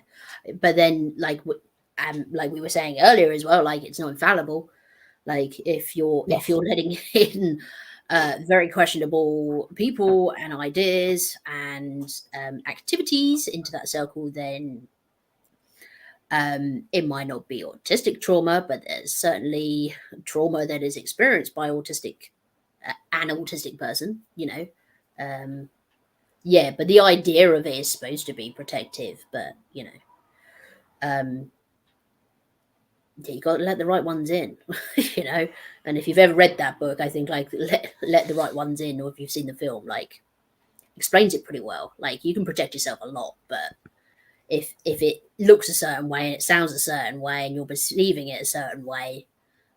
but then like we were saying earlier as well, like it's not infallible. Like if you're letting in very questionable people and ideas and activities into that circle, then it might not be autistic trauma, but there's certainly trauma that is experienced by an autistic person, you know. Yeah, but the idea of it is supposed to be protective, but you know, you got to let the right ones in, you know. And if you've ever read that book, I think like let the right ones in, or if you've seen the film, like explains it pretty well. Like you can protect yourself a lot, but if it looks a certain way and it sounds a certain way and you're perceiving it a certain way,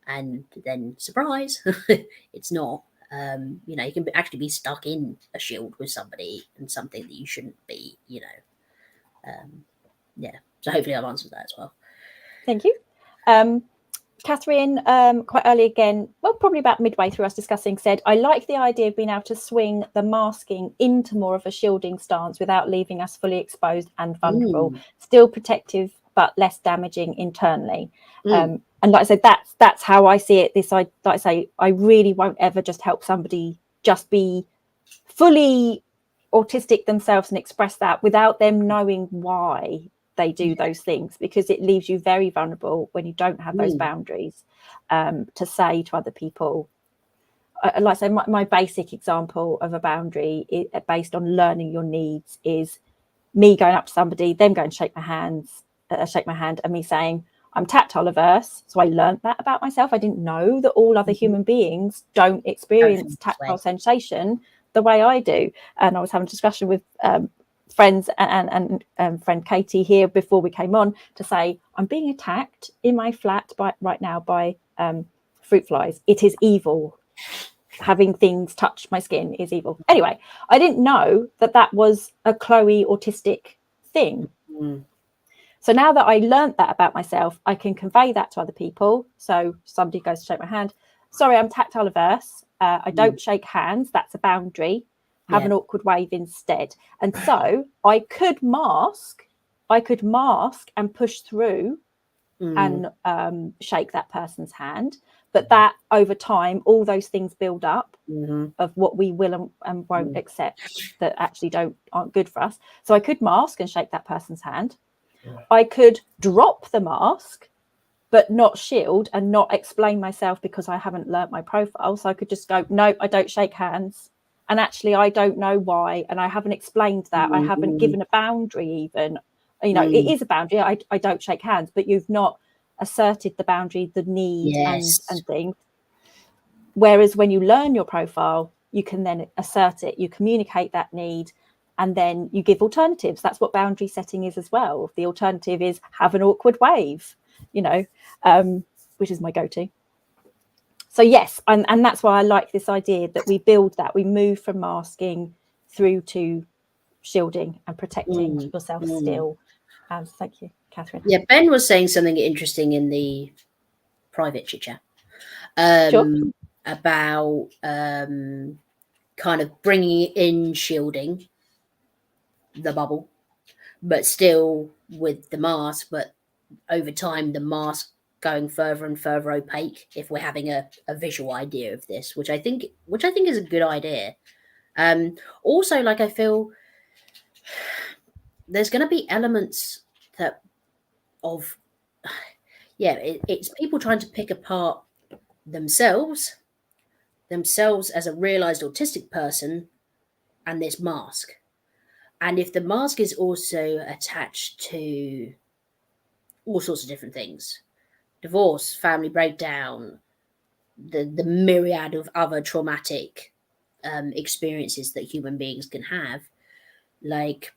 and then surprise, it's not. You know, you can actually be stuck in a shield with somebody and something that you shouldn't be, you know. Yeah, so hopefully I've answered that as well. Thank you. Catherine, quite early again, well, probably about midway through us discussing, said, I like the idea of being able to swing the masking into more of a shielding stance without leaving us fully exposed and vulnerable, still protective, but less damaging internally. And like I said, that's how I see it. Like I say, I really won't ever just help somebody just be fully autistic themselves and express that without them knowing why they do those things, because it leaves you very vulnerable when you don't have those boundaries to say to other people. Like I say, my basic example of a boundary based on learning your needs is me going up to somebody, them going to shake my hand, and me saying, I'm tactile averse, so I learned that about myself. I didn't know that all other human beings don't experience tactile sensation the way I do. And I was having a discussion with friends and friend Katie here before we came on to say, I'm being attacked in my flat right now by fruit flies. It is evil. Having things touch my skin is evil. Anyway, I didn't know that was a Chloe autistic thing. So now that I learned that about myself, I can convey that to other people. So somebody goes to shake my hand. Sorry, I'm tactile averse. I don't shake hands. That's a boundary. Have an awkward wave instead. And so I could mask and push through and shake that person's hand. But that over time, all those things build up of what we will and won't accept that actually aren't good for us. So I could mask and shake that person's hand. I could drop the mask, but not shield and not explain myself because I haven't learnt my profile. So I could just go, no, I don't shake hands. And actually, I don't know why. And I haven't explained that. I haven't given a boundary even. You know, it is a boundary. I don't shake hands, but you've not asserted the boundary, the need and things. Whereas when you learn your profile, you can then assert it. You communicate that need. And then you give alternatives. That's what boundary setting is as well. The alternative is have an awkward wave, you know, which is my go-to. So yes, and that's why I like this idea that we build that. We move from masking through to shielding and protecting yourself still. Thank you, Catherine. Yeah, Ben was saying something interesting in the private chit-chat about kind of bringing in shielding the bubble, but still with the mask, but over time the mask going further and further opaque if we're having a visual idea of this, which I think is a good idea. Also, like, I feel there's going to be elements that of it's people trying to pick apart themselves as a realized autistic person and this mask. And if the mask is also attached to all sorts of different things, divorce, family breakdown, the myriad of other traumatic experiences that human beings can have, like,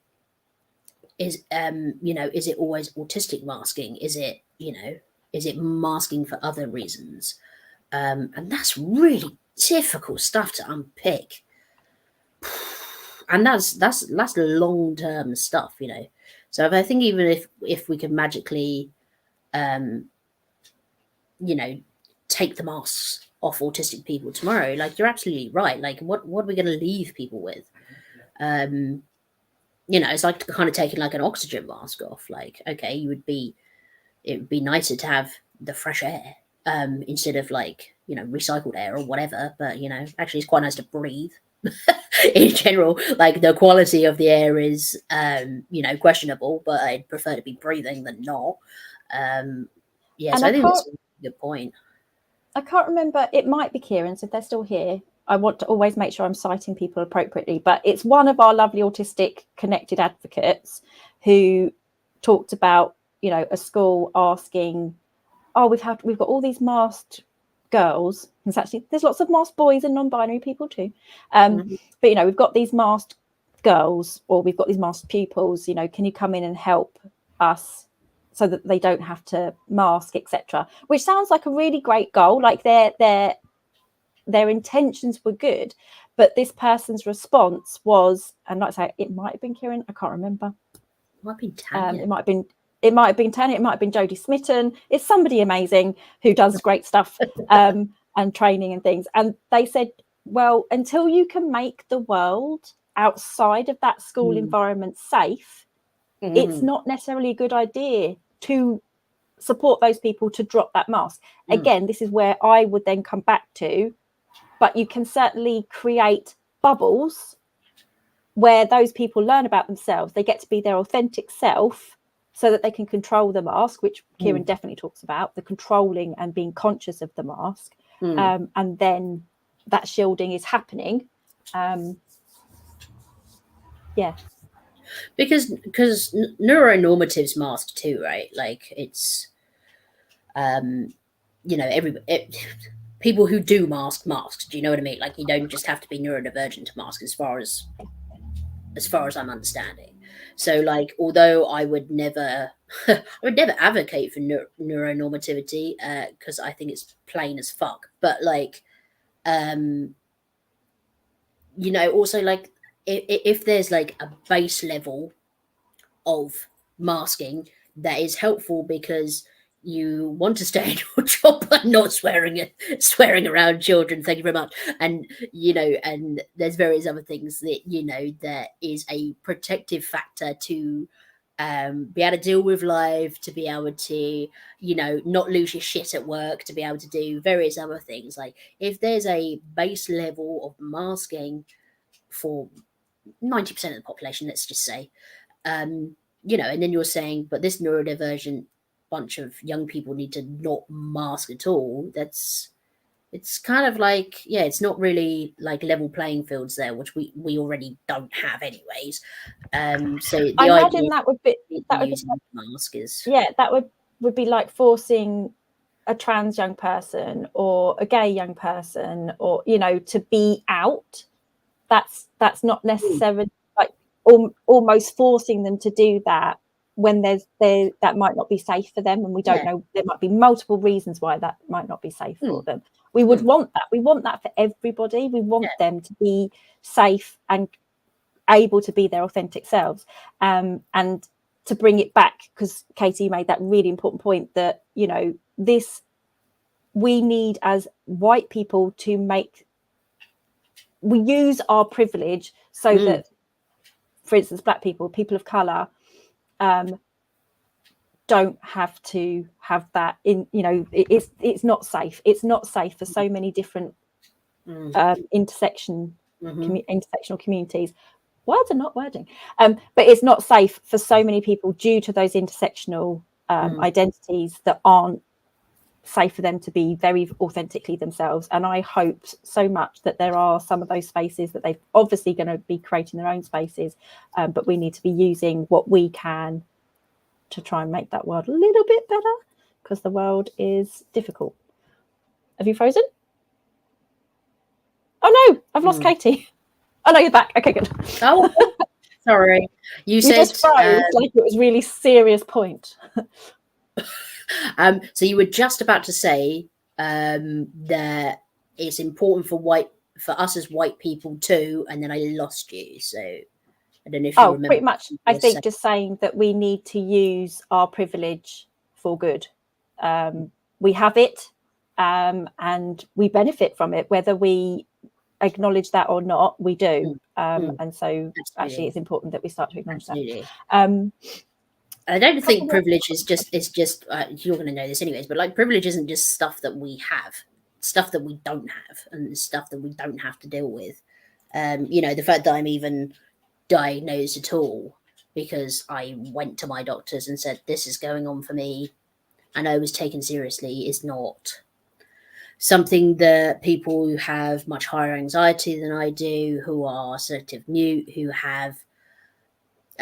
is it always autistic masking? Is it masking for other reasons? And that's really difficult stuff to unpick. And that's long-term stuff, you know. So I think even if we could magically, take the masks off autistic people tomorrow, like, you're absolutely right. Like, what are we going to leave people with? It's like kind of taking like an oxygen mask off. Like, okay, it would be nicer to have the fresh air instead of, like, recycled air or whatever. But actually, it's quite nice to breathe. In general, like, the quality of the air is questionable, but I'd prefer to be breathing than not. So I think that's a good point. I can't remember, it might be Kieran's if they're still here. I want to always make sure I'm citing people appropriately, but it's one of our lovely autistic connected advocates who talked about, a school asking, we've got all these masked girls. It's actually, there's lots of masked boys and non-binary people too. But, we've got these masked girls, or we've got these masked pupils, can you come in and help us so that they don't have to mask, etc. Which sounds like a really great goal. Like, their intentions were good, but this person's response was, and like I say, it might have been Kieran, I can't remember. It might be Tanya. It might have been Tanya, it might have been Jodie Smitten. It's somebody amazing who does great stuff and training and things. And they said, well, until you can make the world outside of that school environment safe, it's not necessarily a good idea to support those people to drop that mask. Again, this is where I would then come back to, but you can certainly create bubbles where those people learn about themselves. They get to be their authentic self so that they can control the mask, which Kieran definitely talks about, the controlling and being conscious of the mask. And then that shielding is happening. Because neuronormatives mask too, right? Like, it's you know, people who do masks. Do you know what I mean? Like, you don't just have to be neurodivergent to mask, as far as I'm understanding. So, like, although I would never advocate for neuronormativity, because I think it's plain as fuck. But like, you know, also, like, if there's like a base level of masking that is helpful because you want to stay in your job but not swearing around children, thank you very much, and you know, and there's various other things that, you know, there is a protective factor to be able to deal with life, to be able to, you know, not lose your shit at work, to be able to do various other things. Like, if there's a base level of masking for 90% of the population, let's just say, you know, and then you're saying, but this neurodivergent bunch of young people need to not mask at all. It's kind of like, yeah, it's not really like level playing fields there, which we already don't have anyways. So the I idea imagine that would be using mask is, yeah, that would be like forcing a trans young person or a gay young person, or, you know, to be out. That's not necessarily like almost forcing them to do that when that might not be safe for them, and we don't know, there might be multiple reasons why that might not be safe for them. We would want that. We want that for everybody. We want them to be safe and able to be their authentic selves, and to bring it back, because Katie made that really important point that, you know, we need as white people to we use our privilege so that, for instance, Black people of colour, don't have to have that in, you know, it's not safe. It's not safe for so many different intersectional communities. Words are not wording, but it's not safe for so many people due to those intersectional identities that aren't safe for them to be very authentically themselves. And I hope so much that there are some of those spaces that they're obviously going to be creating their own spaces, but we need to be using what we can to try and make that world a little bit better, because the world is difficult. Have you frozen? Oh no, I've lost Katie. Oh no, you're back. Okay, good. Oh, sorry. You said just froze like it was a really serious point. So you were just about to say that it's important for us as white people too, and then I lost you. So I don't know if you remember. Pretty much. I think just saying that we need to use our privilege for good. We have it, and we benefit from it, whether we acknowledge that or not. We do, and so actually, it's important that we start to acknowledge that. I don't think privilege is just you're going to know this anyways, but like, privilege isn't just stuff that we have, stuff that we don't have, and stuff that we don't have to deal with. You know, the fact that I'm even diagnosed at all because I went to my doctors and said this is going on for me and I was taken seriously is not something that people who have much higher anxiety than I do, who are selective mute, who have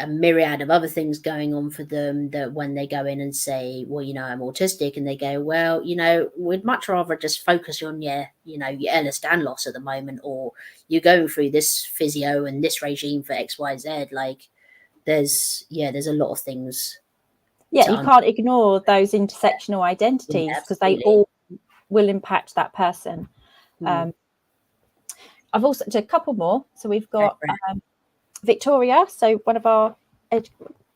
a myriad of other things going on for them, that when they go in and say, well, you know, I'm autistic, and they go, well, you know, we'd much rather just focus on your Ehlers-Danlos loss at the moment, or you're going through this physio and this regime for XYZ. Like, there's a lot of things. Yeah, you can't ignore those intersectional identities, because they all will impact that person. I've also a couple more. So we've got Victoria, so one of our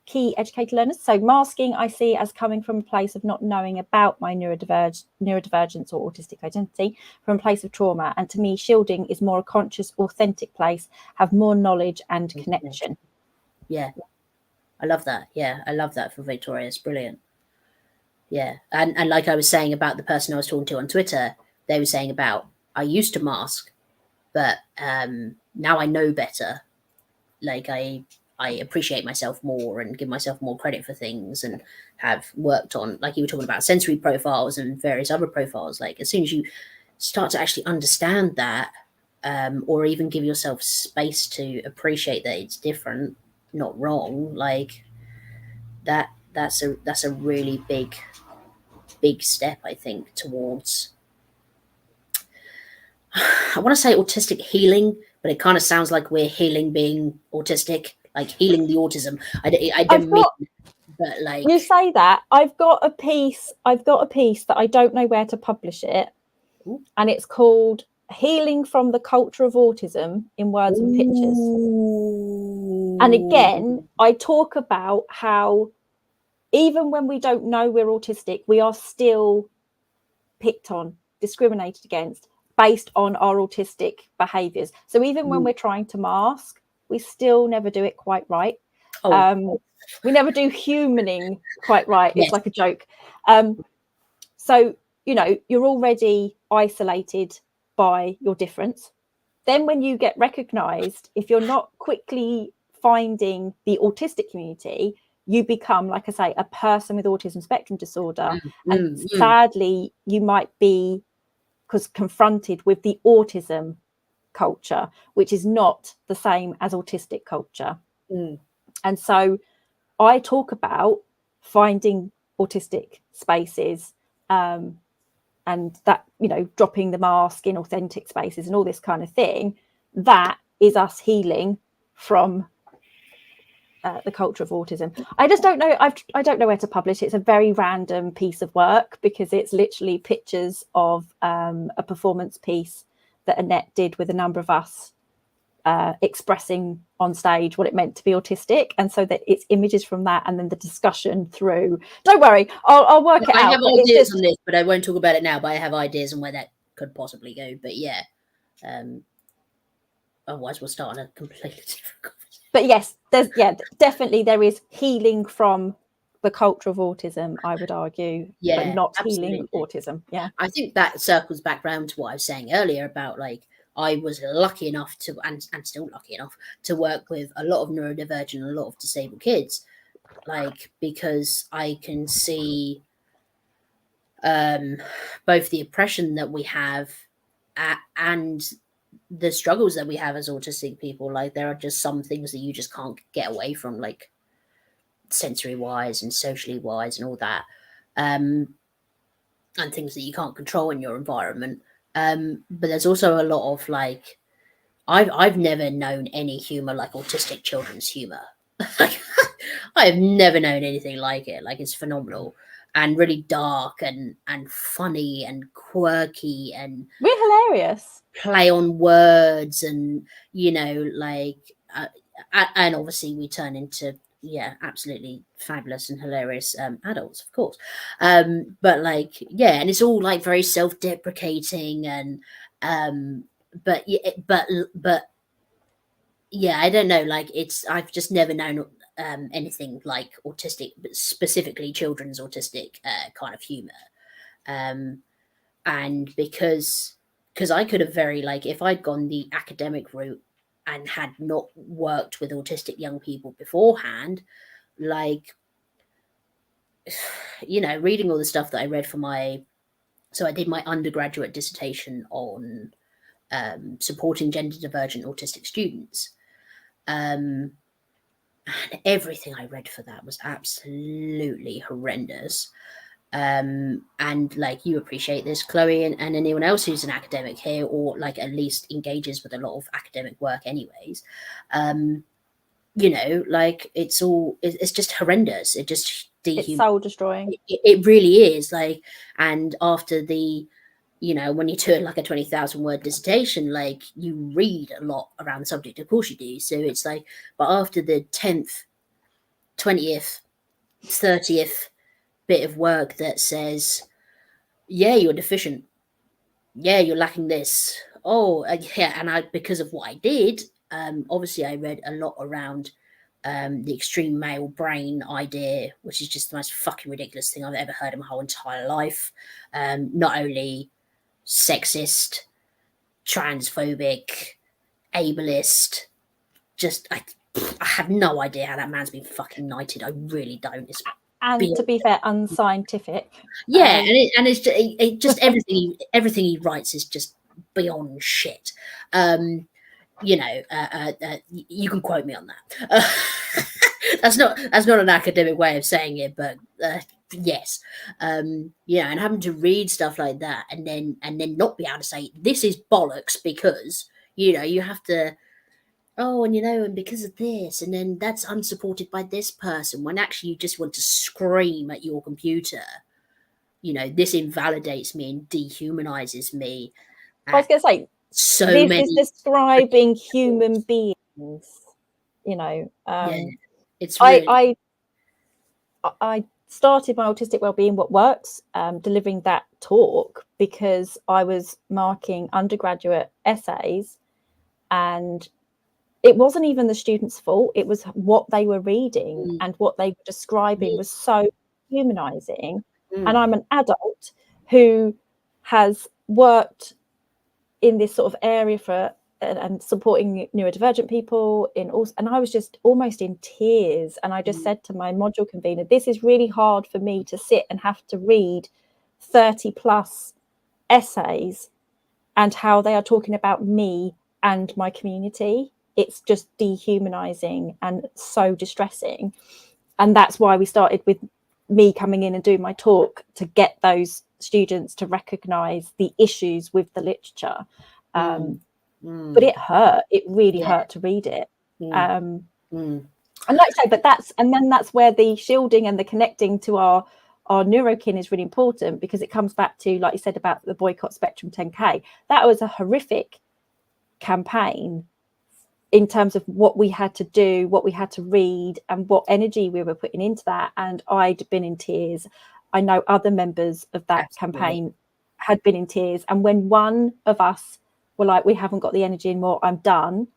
key educator learners. So masking I see as coming from a place of not knowing about my neurodivergence or autistic identity, from a place of trauma. And to me, shielding is more a conscious, authentic place, have more knowledge and connection. Yeah, I love that. Yeah, I love that for Victoria. It's brilliant. Yeah, and like I was saying about the person I was talking to on Twitter, they were saying about, I used to mask, but now I know better. Like, I appreciate myself more and give myself more credit for things, and have worked on, like you were talking about, sensory profiles and various other profiles. Like, as soon as you start to actually understand that, or even give yourself space to appreciate that it's different, not wrong, like that's a really big big step, I think, towards, I want to say autistic healing, but it kind of sounds like we're healing being autistic, like healing the autism. I don't mean, but like, you say that, I've got a piece that I don't know where to publish it. Ooh. And it's called Healing from the Culture of Autism in Words and Pictures. And again, I talk about how even when we don't know we're autistic, we are still picked on, discriminated against based on our autistic behaviours. So even when we're trying to mask, we still never do it quite right. We never do humaning quite right. It's like a joke. So, you know, you're already isolated by your difference. Then when you get recognised, if you're not quickly finding the autistic community, you become, like I say, a person with autism spectrum disorder. And sadly, you might be confronted with the autism culture, which is not the same as autistic culture. And so I talk about finding autistic spaces, and that, you know, dropping the mask in authentic spaces and all this kind of thing. That is us healing from the culture of autism. I just don't know. I don't know where to publish it. It's a very random piece of work because it's literally pictures of a performance piece that Annette did with a number of us expressing on stage what it meant to be autistic, and so that it's images from that and then the discussion through. Don't worry, I'll work it out. I have ideas on this, but I won't talk about it now. But I have ideas on where that could possibly go. But yeah, otherwise we'll start on a completely different conversation. But yes, definitely there is healing from the culture of autism, I would argue, but not healing autism. Yeah, I think that circles back round to what I was saying earlier about, like, I was lucky enough to, and still lucky enough to work with a lot of neurodivergent and a lot of disabled kids, like, because I can see both the oppression that we have and the struggles that we have as autistic people. Like, there are just some things that you just can't get away from, like sensory wise and socially wise and all that, and things that you can't control in your environment. But there's also a lot of, like, I've never known any humor like autistic children's humor. I have never known anything like it. Like, it's phenomenal and really dark and funny and quirky, and we're hilarious, play on words, and, you know, like, and obviously we turn into, yeah, absolutely fabulous and hilarious adults, of course. But, like, yeah, and it's all, like, very self-deprecating, and but yeah, I don't know, like, I've just never known anything like autistic, but specifically children's autistic kind of humor. And because I could have very, like, if I'd gone the academic route and had not worked with autistic young people beforehand, like, you know, reading all the stuff that I read for so I did my undergraduate dissertation on supporting gender divergent autistic students. And everything I read for that was absolutely horrendous. And, like, you appreciate this, Chloe, and anyone else who's an academic here, or, like, at least engages with a lot of academic work anyways, you know, like, it's just horrendous. It just it's soul destroying. It really is. Like, and after the, you know, when you do like a 20,000 word dissertation, like, you read a lot around the subject, of course you do. So it's like, but after the 10th, 20th, 30th bit of work that says, yeah, you're deficient, yeah, you're lacking this, yeah, and because of what I did, obviously I read a lot around the extreme male brain idea, which is just the most fucking ridiculous thing I've ever heard in my whole entire life. Not only sexist, transphobic, ableist, just I have no idea how that man's been fucking knighted. I really don't. And to be fair, unscientific. Yeah, and it's just everything he writes is just beyond shit. You know, you can quote me on that. That's not an academic way of saying it, but yes, yeah, and having to read stuff like that, and then not be able to say this is bollocks because you have to. Oh, and and because of this, and then that's unsupported by this person, when actually you just want to scream at your computer, this invalidates me and dehumanizes me. I was going to say, So this many. is describing human beings, Yeah, it's really. I started my Autistic Wellbeing What Works, delivering that talk because I was marking undergraduate essays, and it wasn't even the students' fault. It was what they were reading and what they were describing was so humanizing. And I'm an adult who has worked in this sort of area for and supporting neurodivergent people and I was just almost in tears, and I just said to my module convener, this is really hard for me to sit and have to read 30 plus essays and how they are talking about me and my community. It's just dehumanizing and so distressing. And that's why we started with me coming in and doing my talk, to get those students to recognize the issues with the literature. But it hurt. It really hurt to read it. And like I say, then that's where the shielding and the connecting to our neurokin is really important, because it comes back to, like you said, about the boycott Spectrum 10K. That was a horrific campaign in terms of what we had to do, what we had to read, and what energy we were putting into that. And I'd been in tears. I know other members of that campaign had been in tears. And when one of us were like, we haven't got the energy anymore, I'm done,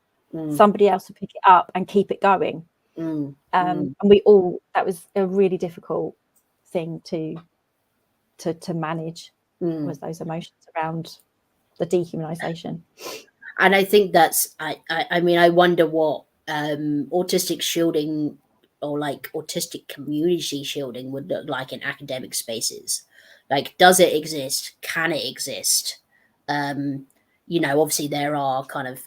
somebody else would pick it up and keep it going. And we all, that was a really difficult thing to manage, was those emotions around the dehumanization. And I think that's, I mean, I wonder what autistic shielding, or like autistic community shielding, would look like in academic spaces. Like, does it exist? Can it exist? Obviously there are kind of,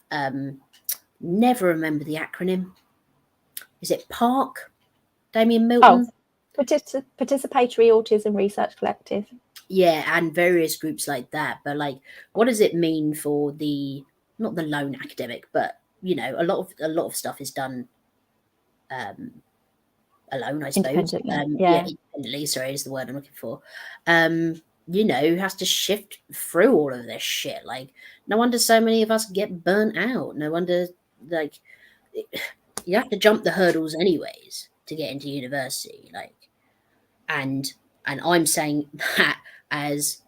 never remember the acronym. Is it PARC? Damien Milton? Oh, Participatory Autism Research Collective. Yeah, and various groups like that. But like, what does it mean for not the lone academic, but a lot of stuff is done alone, I suppose. Independently, sorry, is the word I'm looking for. Who has to shift through all of this shit. Like, no wonder so many of us get burnt out. No wonder, like, you have to jump the hurdles anyways to get into university. Like, and I'm saying that as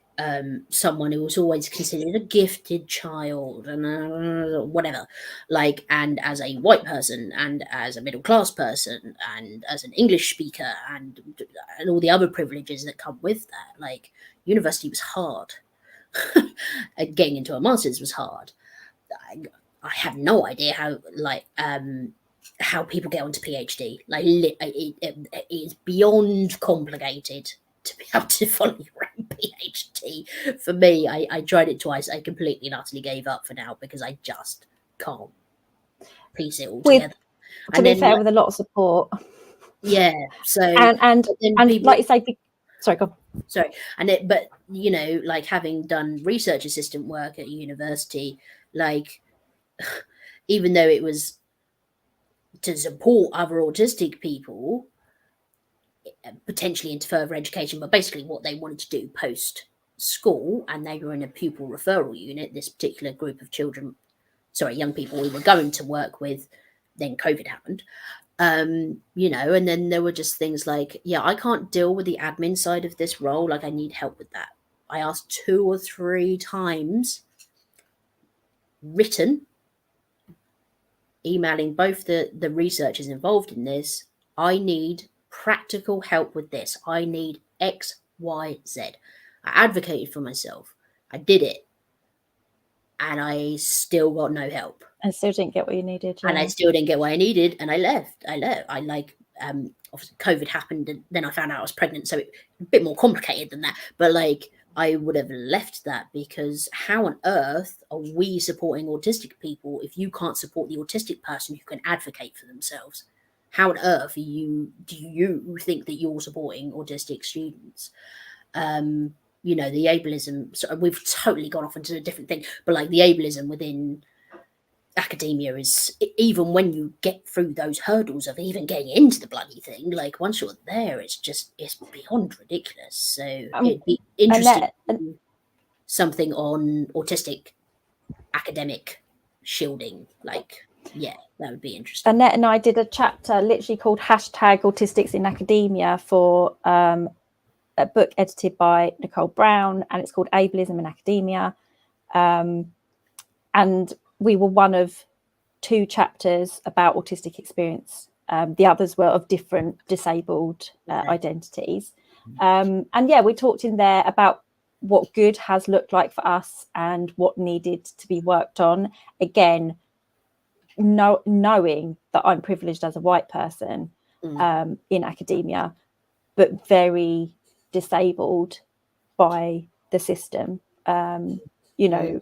someone who was always considered a gifted child and whatever, like, and as a white person and as a middle class person and as an English speaker and all the other privileges that come with that. Like, university was hard. Getting into a master's was hard. I have no idea how people get onto PhD. Like, it is beyond complicated to be able to follow your own PhD. For me, I tried it twice. I completely and utterly gave up for now because I just can't piece it all together. To be fair, with a lot of support. Yeah. So and people, like you say, sorry, go on. Sorry, but like, having done research assistant work at university, like, even though it was to support other autistic people potentially into further education, but basically what they wanted to do post school, and they were in a pupil referral unit, this particular group of young people we were going to work with, then COVID happened. And then there were just things like, I can't deal with the admin side of this role. Like, I need help with that. I asked 2 or 3 times, written, emailing both the researchers involved in this. I need practical help with this. I need X, Y, Z. I advocated for myself. I did it. And I still got no help. And still didn't get what you needed. And I still didn't get what I needed. And I left. Obviously COVID happened, and then I found out I was pregnant. So it's a bit more complicated than that. But like, I would have left that, because how on earth are we supporting autistic people if you can't support the autistic person who can advocate for themselves? how on earth do you think that you're supporting autistic students? You know, the ableism, so we've totally gone off into a different thing, but like the ableism within academia is, even when you get through those hurdles of even getting into the bloody thing, like once you're there, it's beyond ridiculous. So it'd be interesting to do something on autistic academic shielding, like, yeah, that would be interesting. Annette and I did a chapter literally called #Autistics in Academia for a book edited by Nicole Brown, and it's called Ableism in Academia. And we were one of 2 chapters about autistic experience. The others were of different disabled identities. And yeah, we talked in there about what good has looked like for us and what needed to be worked on. Again, knowing that I'm privileged as a white person in academia, but very disabled by the system. You know,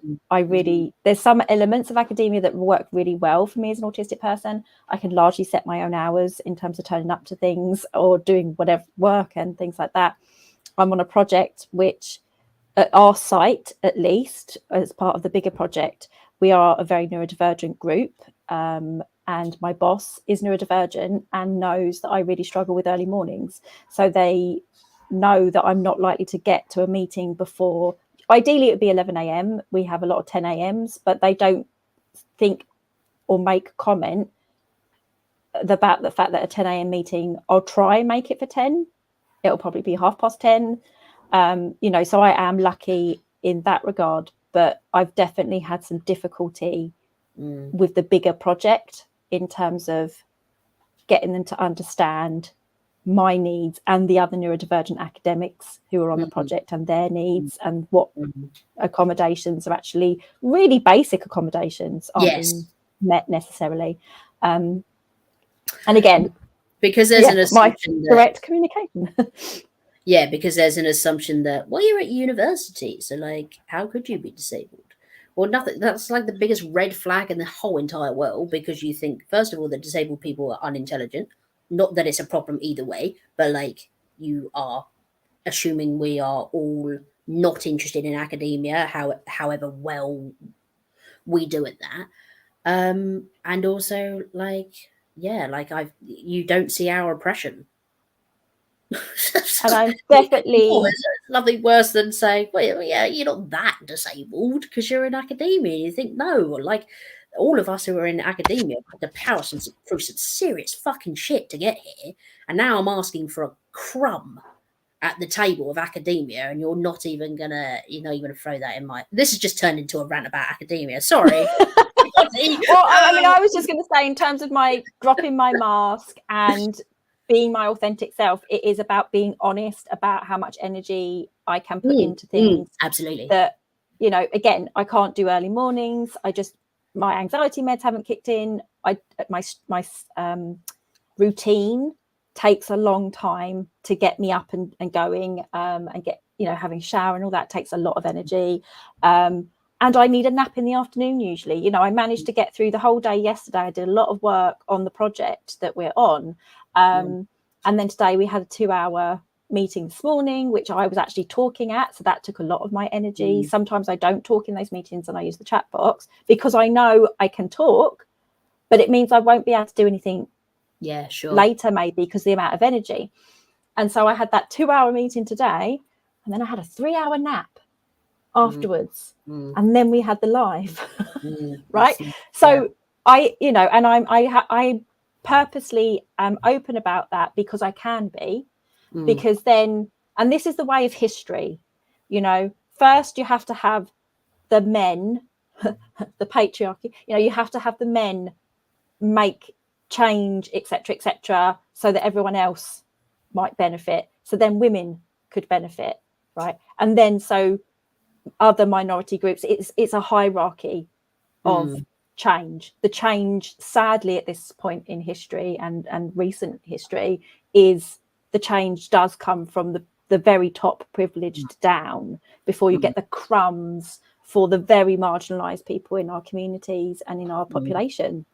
there's some elements of academia that work really well for me as an autistic person. I can largely set my own hours in terms of turning up to things or doing whatever work and things like that. I'm on a project which, at our site, at least, as part of the bigger project, we are a very neurodivergent group. And my boss is neurodivergent and knows that I really struggle with early mornings. So they know that I'm not likely to get to a meeting before, ideally it would be 11 a.m. We have a lot of 10 a.m.s, but they don't think or make comment about the fact that a 10 a.m. meeting, I'll try and make it for 10. It'll probably be 10:30. You know, so I am lucky in that regard, but I've definitely had some difficulty with the bigger project in terms of getting them to understand my needs and the other neurodivergent academics who are on the project and their needs, and what accommodations are actually really basic accommodations aren't being met necessarily. And again, because there's an assumption that direct communication. Yeah, because there's an assumption that, well, you're at university, so like, how could you be disabled? Well, nothing. That's like the biggest red flag in the whole entire world, because you think, first of all, that disabled people are unintelligent. Not that it's a problem either way, but like, you are assuming we are all not interested in academia, however well we do at that. And also, like, yeah, like you don't see our oppression. And I'm definitely there's nothing worse than saying, well, yeah, you're not that disabled because you're in academia. You think, no, like, all of us who are in academia had to power through some serious fucking shit to get here, and now I'm asking for a crumb at the table of academia, and you're not even gonna, you're gonna throw that in my. This has just turned into a rant about academia. Sorry. Well, I mean, I was just going to say, in terms of my dropping my mask and being my authentic self, it is about being honest about how much energy I can put into things. Absolutely. That, again, I can't do early mornings. My anxiety meds haven't kicked in. My routine takes a long time to get me up and going, and get, having a shower and all that takes a lot of energy. And I need a nap in the afternoon usually. I managed to get through the whole day yesterday. I did a lot of work on the project that we're on. And then today we had a 2-hour meeting this morning, which I was actually talking at. So that took a lot of my energy. Sometimes I don't talk in those meetings and I use the chat box because I know I can talk, but it means I won't be able to do anything later maybe because the amount of energy. And so I had that 2-hour meeting today, and then I had a 3-hour nap afterwards, and then we had the live. Right. So I purposely am open about that because I can be, because then, and this is the way of history, first you have to have the men, the patriarchy, you have to have the men make change, etc., so that everyone else might benefit, so then women could benefit, right? And then so other minority groups, it's a hierarchy of change. The change, sadly, at this point in history and recent history, is the change does come from the very top privileged down before you get the crumbs for the very marginalized people in our communities and in our population.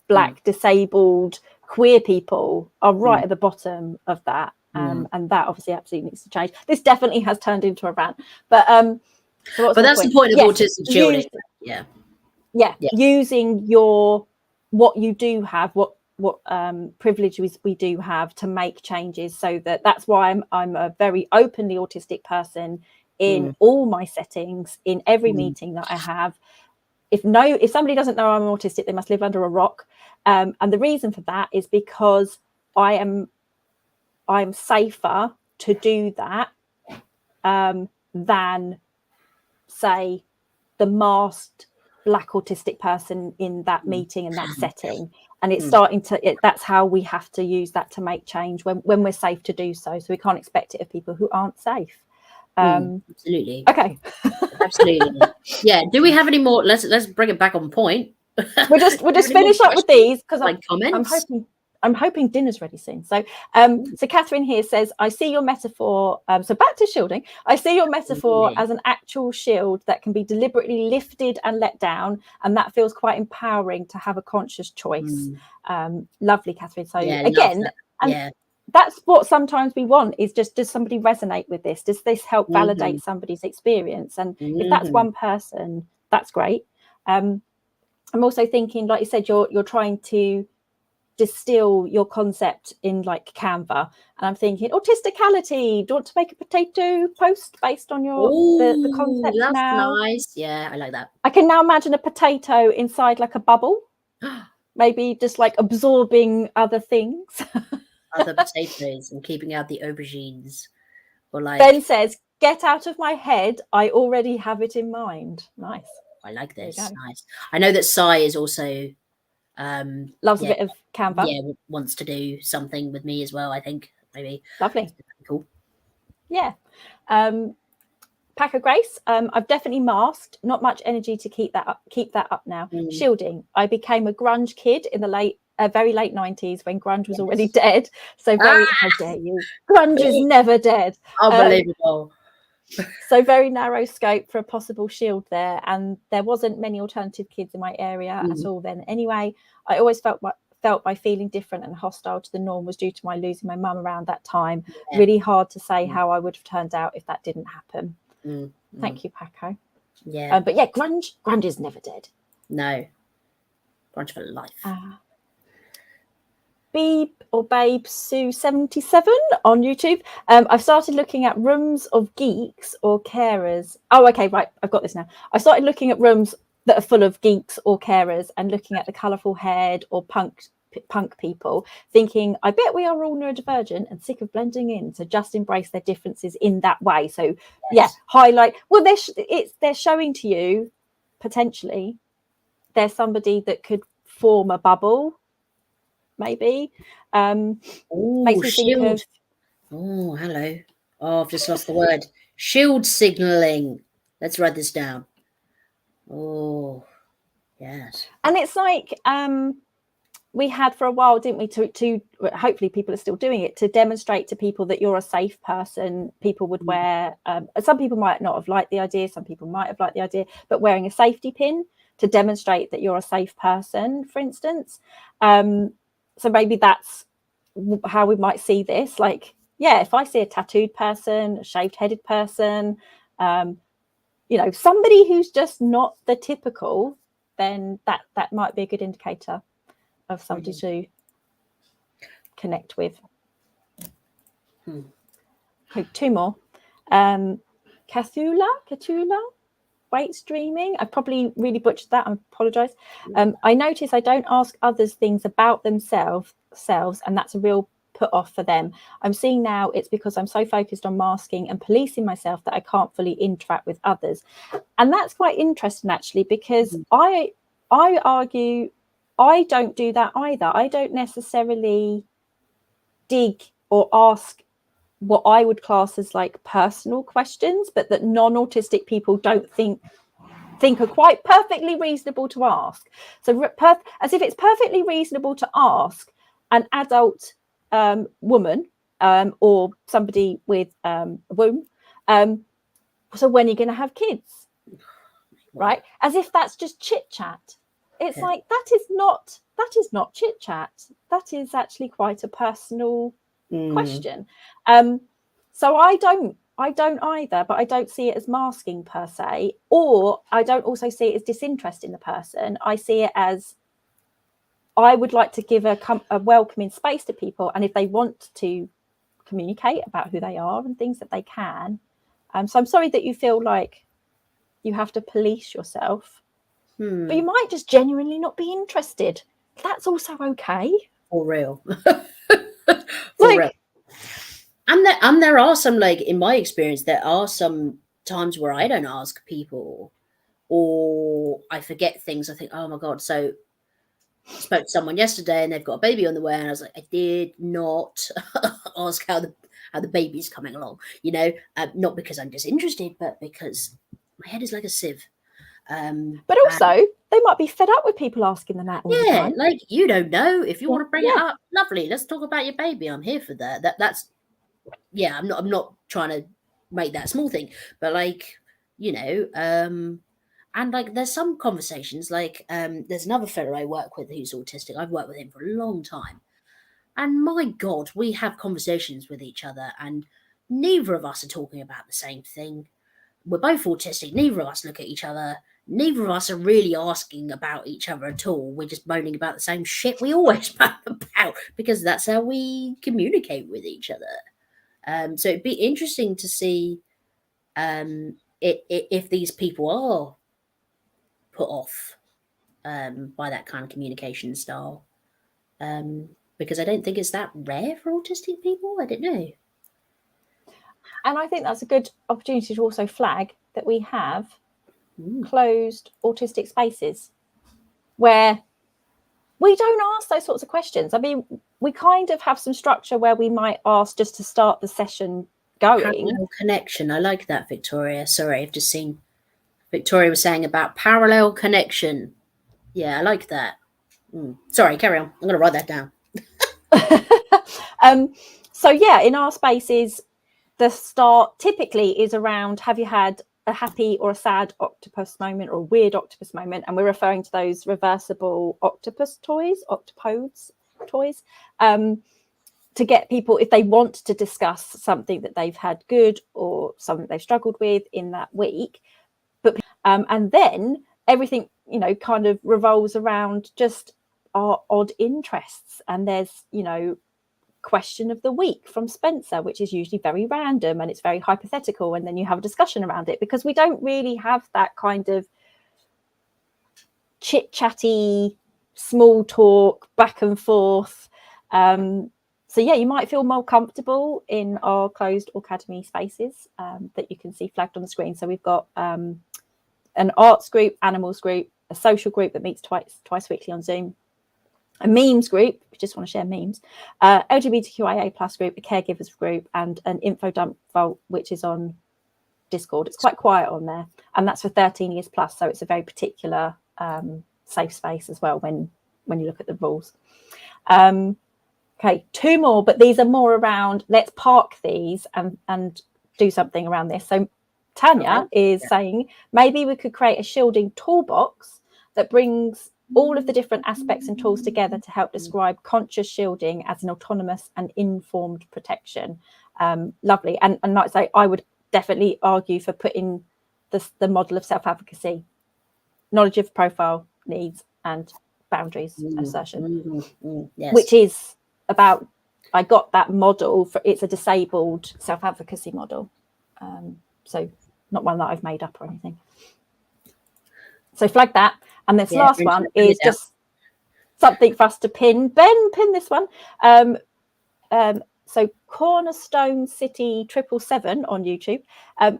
Black, disabled, queer people are right at the bottom of that. And that obviously absolutely needs to change. This definitely has turned into a rant, but so that's the point of autistic shielding. Using what you do have, what privileges we do have to make changes, so that's why I'm a very openly autistic person in all my settings, in every meeting that I have. If somebody doesn't know I'm autistic, they must live under a rock. And the reason for that is because I'm safer to do that than, say, the masked Black autistic person in that meeting and that setting. And it's starting to, that's how we have to use that to make change when we're safe to do so. So we can't expect it of people who aren't safe. Absolutely. Okay. Absolutely. Yeah. Do we have any more? Let's bring it back on point. We'll just finish up with these, because I'm hoping dinner's ready soon. So so Catherine here says, I see your metaphor. So back to shielding. I see your metaphor as an actual shield that can be deliberately lifted and let down, and that feels quite empowering to have a conscious choice. Lovely, Catherine. So again, that's what sometimes we want, is just, does somebody resonate with this? Does this help validate somebody's experience? And if that's one person, that's great. I'm also thinking, like you said, you're trying to distill your concept in like Canva, and I'm thinking autisticality. Do you want to make a potato post based on your the concept? That's now nice. Yeah, I like that. I can now imagine a potato inside like a bubble, maybe just like absorbing other things. Other potatoes and keeping out the aubergines. Or like Ben says, get out of my head, I already have it in mind. Nice. I like this. Nice. I know that Sai is also loves a bit of Canva. Yeah, wants to do something with me as well, I think. Maybe. Lovely. Cool. Yeah. Packer Grace, I've definitely masked, not much energy to keep that up now. Shielding, I became a grunge kid in the very late 90s when grunge was already dead. So how dare you? Grunge is never dead. Unbelievable. So very narrow scope for a possible shield there, and there wasn't many alternative kids in my area at all then. Anyway, I always felt my feeling different and hostile to the norm was due to my losing my mum around that time. Really hard to say how I would have turned out if that didn't happen. Thank you, Paco. Yeah. But yeah, grunge is never dead. No. Grunge for life. Beeb or Babe Sue 77 on YouTube. I've started looking at rooms of geeks or carers. Oh, okay, right. I've got this now. I started looking at rooms that are full of geeks or carers and looking at the colourful haired or punk people, thinking, I bet we are all neurodivergent and sick of blending in. So just embrace their differences in that way. So highlight. Well, they're showing to you potentially there's somebody that could form a bubble. Maybe makes me think of hello. I've just lost the word. Shield signaling. Let's write this down. Yes. And it's like we had for a while, didn't we, to hopefully people are still doing it, to demonstrate to people that you're a safe person. People would wear some people might not have liked the idea, some people might have liked the idea, but wearing a safety pin to demonstrate that you're a safe person, for instance. So maybe that's how we might see this. Like, if I see a tattooed person, a shaved-headed person, somebody who's just not the typical, then that might be a good indicator of somebody to connect with. Okay, two more. Cthulhu, weight streaming. I probably really butchered that. I apologise. I notice I don't ask others things about themselves, and that's a real put off for them. I'm seeing now it's because I'm so focused on masking and policing myself that I can't fully interact with others. And that's quite interesting, actually, because I argue I don't do that either. I don't necessarily dig or ask what I would class as like personal questions, but that non-autistic people don't think are quite perfectly reasonable to ask. So as if it's perfectly reasonable to ask an adult woman or somebody with a womb, so when are you going to have kids? Right? As if that's just chit chat. it's like that is not chit chat. That is actually quite a personal question. So I don't either, but I don't see it as masking per se, or I don't also see it as disinterest in the person. I see it as, I would like to give a welcoming space to people, and if they want to communicate about who they are and things, that they can. So I'm sorry that you feel like you have to police yourself, but you might just genuinely not be interested. That's also okay. For real. For real. And there are some, like, in my experience, there are some times where I don't ask people, or I forget things. I think, oh my God. So I spoke to someone yesterday and they've got a baby on the way, and I was like, I did not ask how the baby's coming along, not because I'm disinterested, but because my head is like a sieve. But also, they might be fed up with people asking them that all the time. Like, you don't know. If you want to bring it up, lovely. Let's talk about your baby. I'm here for that. That's I'm not trying to make that small thing, but like, and like there's some conversations, like there's another fellow I work with who's autistic. I've worked with him for a long time, and my God, we have conversations with each other, and neither of us are talking about the same thing. We're both autistic. Neither of us look at each other. Neither of us are really asking about each other at all. We're just moaning about the same shit we always moan about, because that's how we communicate with each other. So it'd be interesting to see if these people are put off by that kind of communication style. Because I don't think it's that rare for autistic people. I don't know. And I think that's a good opportunity to also flag that we have closed autistic spaces where we don't ask those sorts of questions. I mean, we kind of have some structure where we might ask just to start the session going. Parallel connection. I like that, Victoria. Sorry, I've just seen Victoria was saying about parallel connection. Yeah, I like that. Sorry, carry on. I'm going to write that down. So yeah, in our spaces, the start typically is around, have you had a happy or a sad octopus moment, or a weird octopus moment? And we're referring to those reversible octopus toys, octopodes toys, to get people, if they want to discuss something that they've had good or something they've struggled with in that week. But and then everything, kind of revolves around just our odd interests. And there's, question of the week from Spencer, which is usually very random and it's very hypothetical, and then you have a discussion around it, because we don't really have that kind of chit-chatty small talk back and forth. So yeah, you might feel more comfortable in our closed Aucademy spaces that you can see flagged on the screen. So we've got an arts group, animals group, a social group that meets twice weekly on Zoom, a memes group, if you just want to share memes, LGBTQIA+ group, a caregivers group, and an info dump vault, which is on Discord. It's quite quiet on there, and that's for 13 years plus, so it's a very particular safe space as well when you look at the rules. Okay, two more, but these are more around, let's park these and do something around this. So Tanya is saying maybe we could create a shielding toolbox that brings all of the different aspects and tools together to help describe conscious shielding as an autonomous and informed protection. Lovely. And like I say, I would definitely argue for putting the model of self-advocacy, knowledge of profile, needs and boundaries assertion, yes. Which is about, I got that model for, it's a disabled self-advocacy model. So not one that I've made up or anything. So flag that. And this last one is just something for us to pin. Ben, pin this one. So Cornerstone City 777 on YouTube.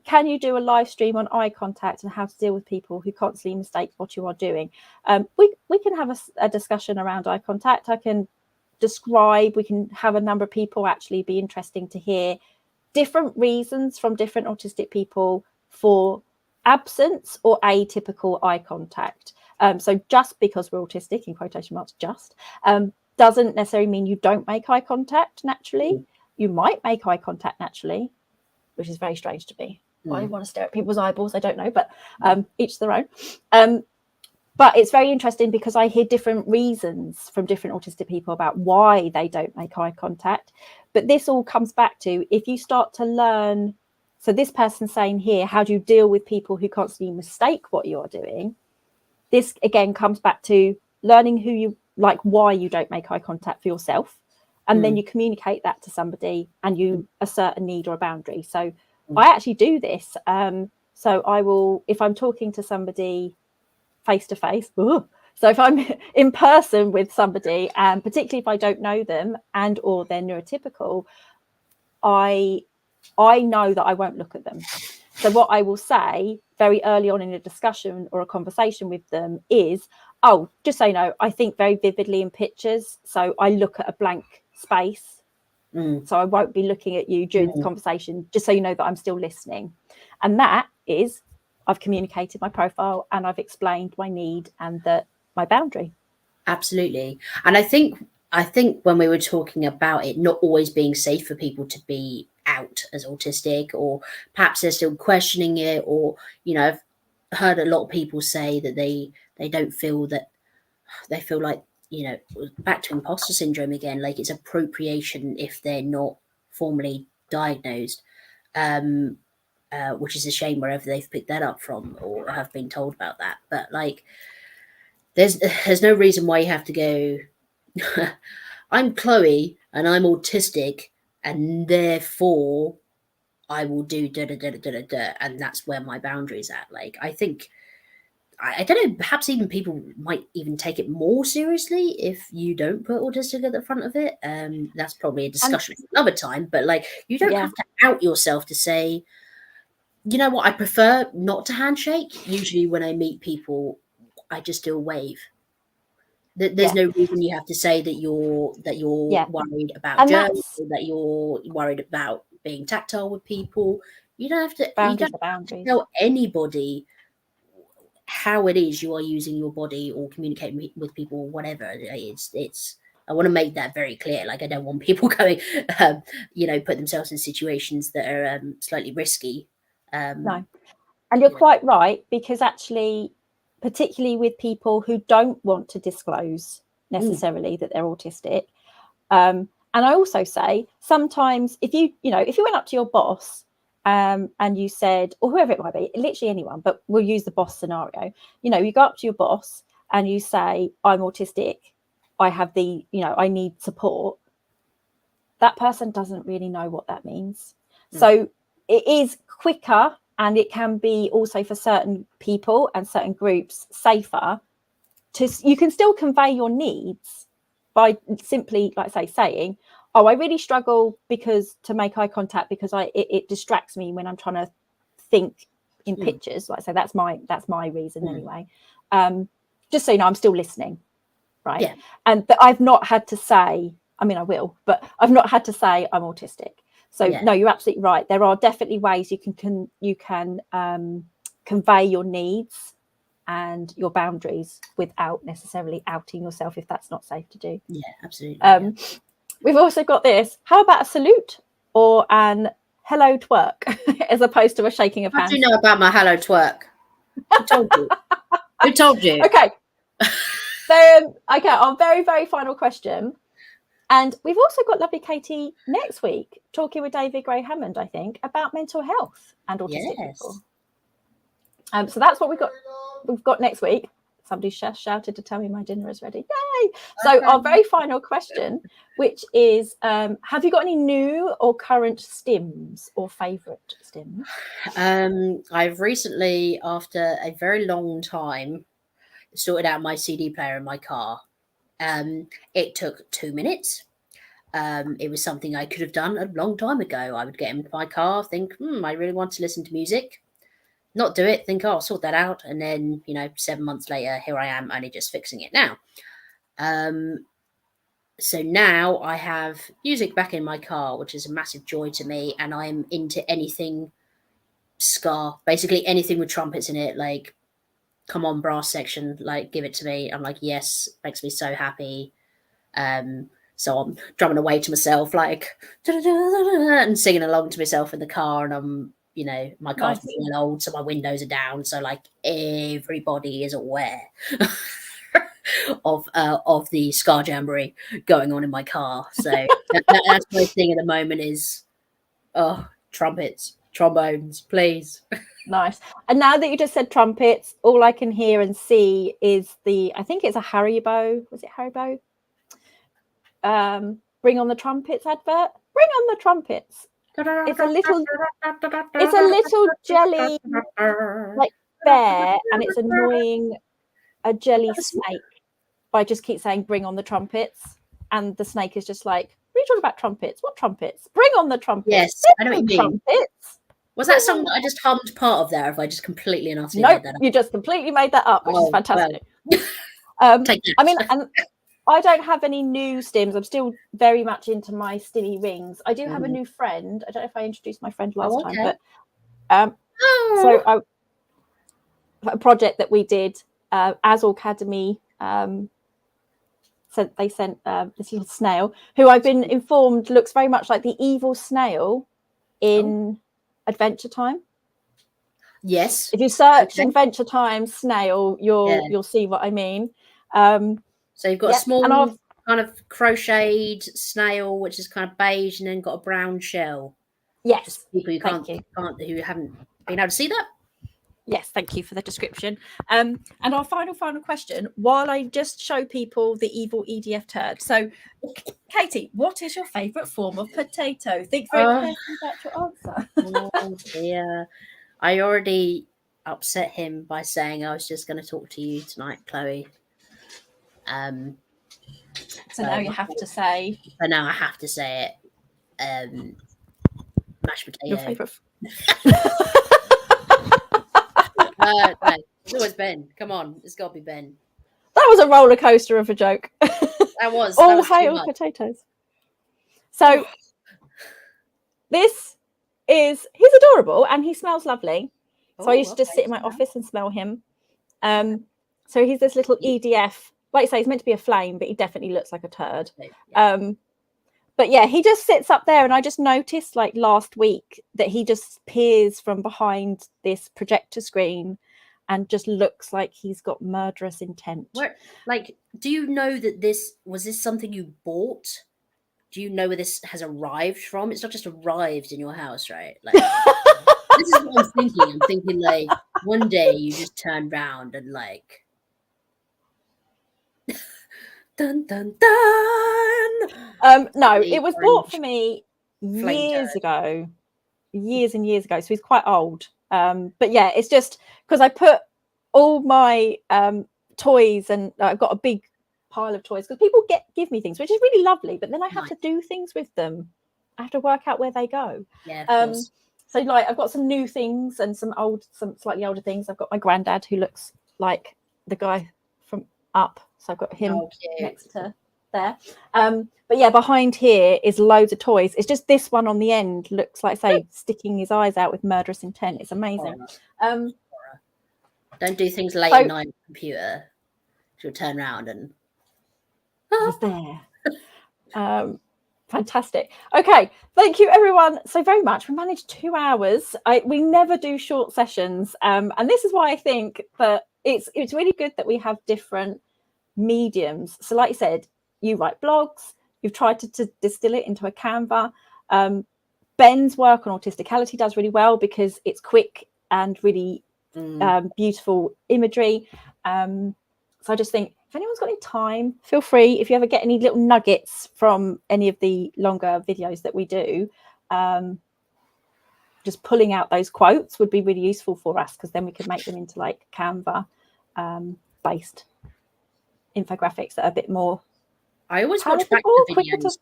Can you do a live stream on eye contact and how to deal with people who constantly mistake what you are doing? We can have a discussion around eye contact. I can describe, we can have a number of people actually be interesting to hear different reasons from different autistic people for absence or atypical eye contact. So just because we're autistic, in quotation marks, doesn't necessarily mean you don't make eye contact naturally. You might make eye contact naturally, which is very strange to me. Why do you want to stare at people's eyeballs? I don't know, but each their own. But it's very interesting because I hear different reasons from different autistic people about why they don't make eye contact. But this all comes back to, if you start to learn, so this person saying here, how do you deal with people who constantly mistake what you're doing? This again comes back to learning who you like, why you don't make eye contact for yourself. And then you communicate that to somebody and you assert a need or a boundary. So I actually do this. So I will, if I'm talking to somebody face to face, so if I'm in person with somebody, and particularly if I don't know them and or they're neurotypical, I know that I won't look at them. So what I will say very early on in a discussion or a conversation with them is, oh, just so you know, I think very vividly in pictures. So I look at a blank space. So I won't be looking at you during the conversation, just so you know that I'm still listening. And that is, I've communicated my profile and I've explained my need and my boundary. Absolutely. And I think when we were talking about it not always being safe for people to be out as autistic, or perhaps they're still questioning it, or, you know, I've heard a lot of people say that they don't feel that, they feel like, you know, back to imposter syndrome again, like it's appropriation if they're not formally diagnosed, which is a shame wherever they've picked that up from or have been told about that. But like, there's no reason why you have to go, I'm Chloe and I'm autistic and therefore I will do da da da da da da, and that's where my boundary's at. Like, I think, I don't know, perhaps even people might even take it more seriously if you don't put autistic at the front of it. That's probably a discussion for another time, but like, you don't have to out yourself to say, you know what, I prefer not to handshake. Usually when I meet people, I just do a wave. There's no reason you have to say that you're worried about germs, or that you're worried about being tactile with people. You don't have to, tell anybody how it is you are using your body or communicating with people or whatever. It's I want to make that very clear. Like, I don't want people going, put themselves in situations that are slightly risky. No, and you're quite right, because actually, particularly with people who don't want to disclose necessarily that they're autistic, and I also say sometimes if you went up to your boss and you said, or whoever it might be, literally anyone, but we'll use the boss scenario, you go up to your boss and you say, I'm autistic, I have I need support. That person doesn't really know what that means. So it is quicker, and it can be also for certain people and certain groups safer you can still convey your needs by simply, like say, saying, oh, I really struggle to make eye contact because it distracts me when I'm trying to think in pictures. Like, so that's my reason anyway. Just so you know, I'm still listening, right? Yeah. And but I've not had to say, I mean, I will, but I've not had to say I'm autistic. So no, you're absolutely right. There are definitely ways you can convey your needs and your boundaries without necessarily outing yourself, if that's not safe to do. Yeah, absolutely. We've also got this. How about a salute or an hello twerk as opposed to a shaking of hands? What do you know about my hello twerk? Who told you? Who told you? Okay. So, our very, very final question. And we've also got lovely Katie next week talking with David Gray Hammond, I think, about mental health and autistic people. So that's what we've got next week. Somebody shouted to tell me my dinner is ready. Yay! So our very final question, which is, have you got any new or current stims or favourite stims? I've recently, after a very long time, sorted out my CD player in my car. It took 2 minutes. It was something I could have done a long time ago. I would get into my car, think, I really want to listen to music. Not do it, think, I'll sort that out. And then, 7 months later, here I am, only just fixing it now. So now I have music back in my car, which is a massive joy to me. And I'm into anything ska, basically anything with trumpets in it, like, come on, brass section, like, give it to me. I'm like, yes, makes me so happy. So I'm drumming away to myself, like, and singing along to myself in the car. And I'm, You know, my car's Nice. getting old, so my windows are down. So like everybody is aware of the Scar Jamboree going on in my car. So that's my thing at the moment is, trumpets, trombones, please. Nice. And now that you just said trumpets, all I can hear and see is I think it's a Haribo. Was it Haribo? Bring on the trumpets advert. Bring on the trumpets. It's a little jelly like bear, and it's annoying a jelly snake by just keep saying bring on the trumpets, and the snake is just like, what are you talking about trumpets? What trumpets? Bring on the trumpets. Yes, I know what you mean. Trumpets. Was that song that I just hummed part of there? Or have I just completely and utterly Nope, made that up? you just completely made that up, which is fantastic. Well, take that. I mean, and I don't have any new stims. I'm still very much into my stimmy rings. I do have a new friend. I don't know if I introduced my friend last time, but so a project that we did as Aucademy. So they sent this little snail who I've been informed looks very much like the evil snail in Adventure Time. Yes. If you search Adventure Time snail, you'll see what I mean. So you've got a small kind of crocheted snail, which is kind of beige, and then got a brown shell. Yes. Just people who who haven't been able to see that. Yes, thank you for the description. And our final question, while I just show people the evil EDF turd. So, Katie, what is your favourite form of potato? Think very carefully about your answer. Oh dear. I already upset him by saying I was just going to talk to you tonight, Chloe. So now you have to say. So now I have to say it. Mashed potato. Your favourite. No, it's always Ben. Come on, it's got to be Ben. That was a roller coaster of a joke. That was. All hail potatoes. So he's adorable and he smells lovely. So I used to just sit in my office and smell him. So he's this little EDF. Like you say, he's meant to be a flame, but he definitely looks like a turd. But yeah, he just sits up there, and I just noticed like last week that he just peers from behind this projector screen and just looks like he's got murderous intent. Do you know that this something you bought? Do you know where this has arrived from? It's not just arrived in your house, right? Like this is what I'm thinking. I'm thinking like one day you just turn round and like dun dun dun. No, it was bought for me years and years ago. So he's quite old. But yeah, it's just because I put all my toys, and I've got a big pile of toys because people give me things, which is really lovely. But then I have to do things with them. I have to work out where they go. Yeah. So like I've got some new things and some slightly older things. I've got my granddad who looks like the guy from Up. So I've got him next to there. But yeah, behind here is loads of toys. It's just this one on the end looks like, say, sticking his eyes out with murderous intent. It's amazing. Don't do things late at night on the computer. She'll turn around and he's there. Fantastic. Okay, thank you everyone so very much. We managed 2 hours. We never do short sessions, and this is why I think that it's really good that we have different mediums. So like you said, you write blogs, you've tried to distill it into a Canva. Ben's work on Autisticality does really well because it's quick and really beautiful imagery. So I just think if anyone's got any time, feel free. If you ever get any little nuggets from any of the longer videos that we do, just pulling out those quotes would be really useful for us, because then we could make them into like Canva based infographics that are a bit more. I always watch back the videos.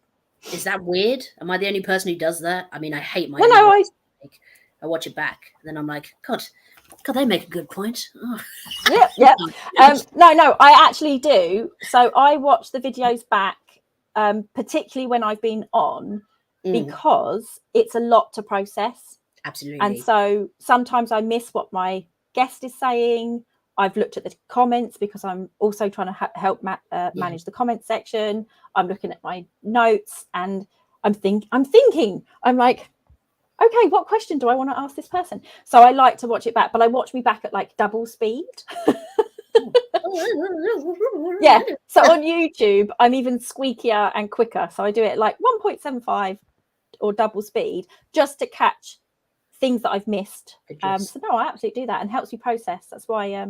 Is that weird? Am I the only person who does that? I mean, I hate my. No, I watch it back, and then I'm like, God, they make a good point. Oh. Yeah. No, I actually do. So I watch the videos back, particularly when I've been on, because it's a lot to process. Absolutely. And so sometimes I miss what my guest is saying. I've looked at the comments because I'm also trying to help manage the comment section. I'm looking at my notes and I'm thinking, I'm like, okay, what question do I want to ask this person? So I like to watch it back, but I watch me back at like double speed. Yeah, so on YouTube I'm even squeakier and quicker, so I do it like 1.75 or double speed just to catch things that I've missed. So no, I absolutely do that, and helps me process. That's why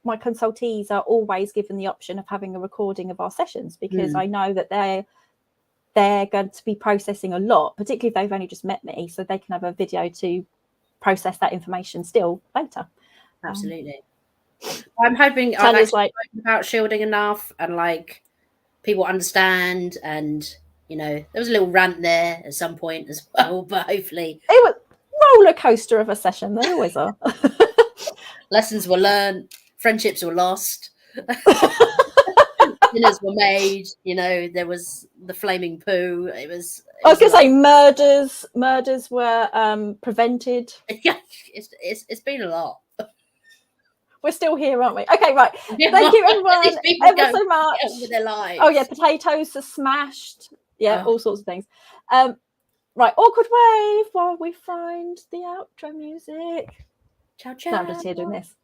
my consultees are always given the option of having a recording of our sessions, because I know that they're going to be processing a lot, particularly if they've only just met me, so they can have a video to process that information still later. Absolutely. I'm hoping I've actually spoken about shielding enough, and like people understand, and you know, there was a little rant there at some point as well, but hopefully it was roller coaster of a session. They always are. Lessons were learned, friendships were lost, dinners were made, you know, there was the flaming poo. I was going to say murders were prevented. Yeah, it's been a lot. We're still here, aren't we? Okay, right. Thank you, everyone, ever so much. With their lives. Oh yeah, potatoes are smashed. Yeah, all sorts of things. Right, awkward wave while we find the outro music. Ciao, ciao. No, I'm just here doing this.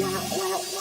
Wow.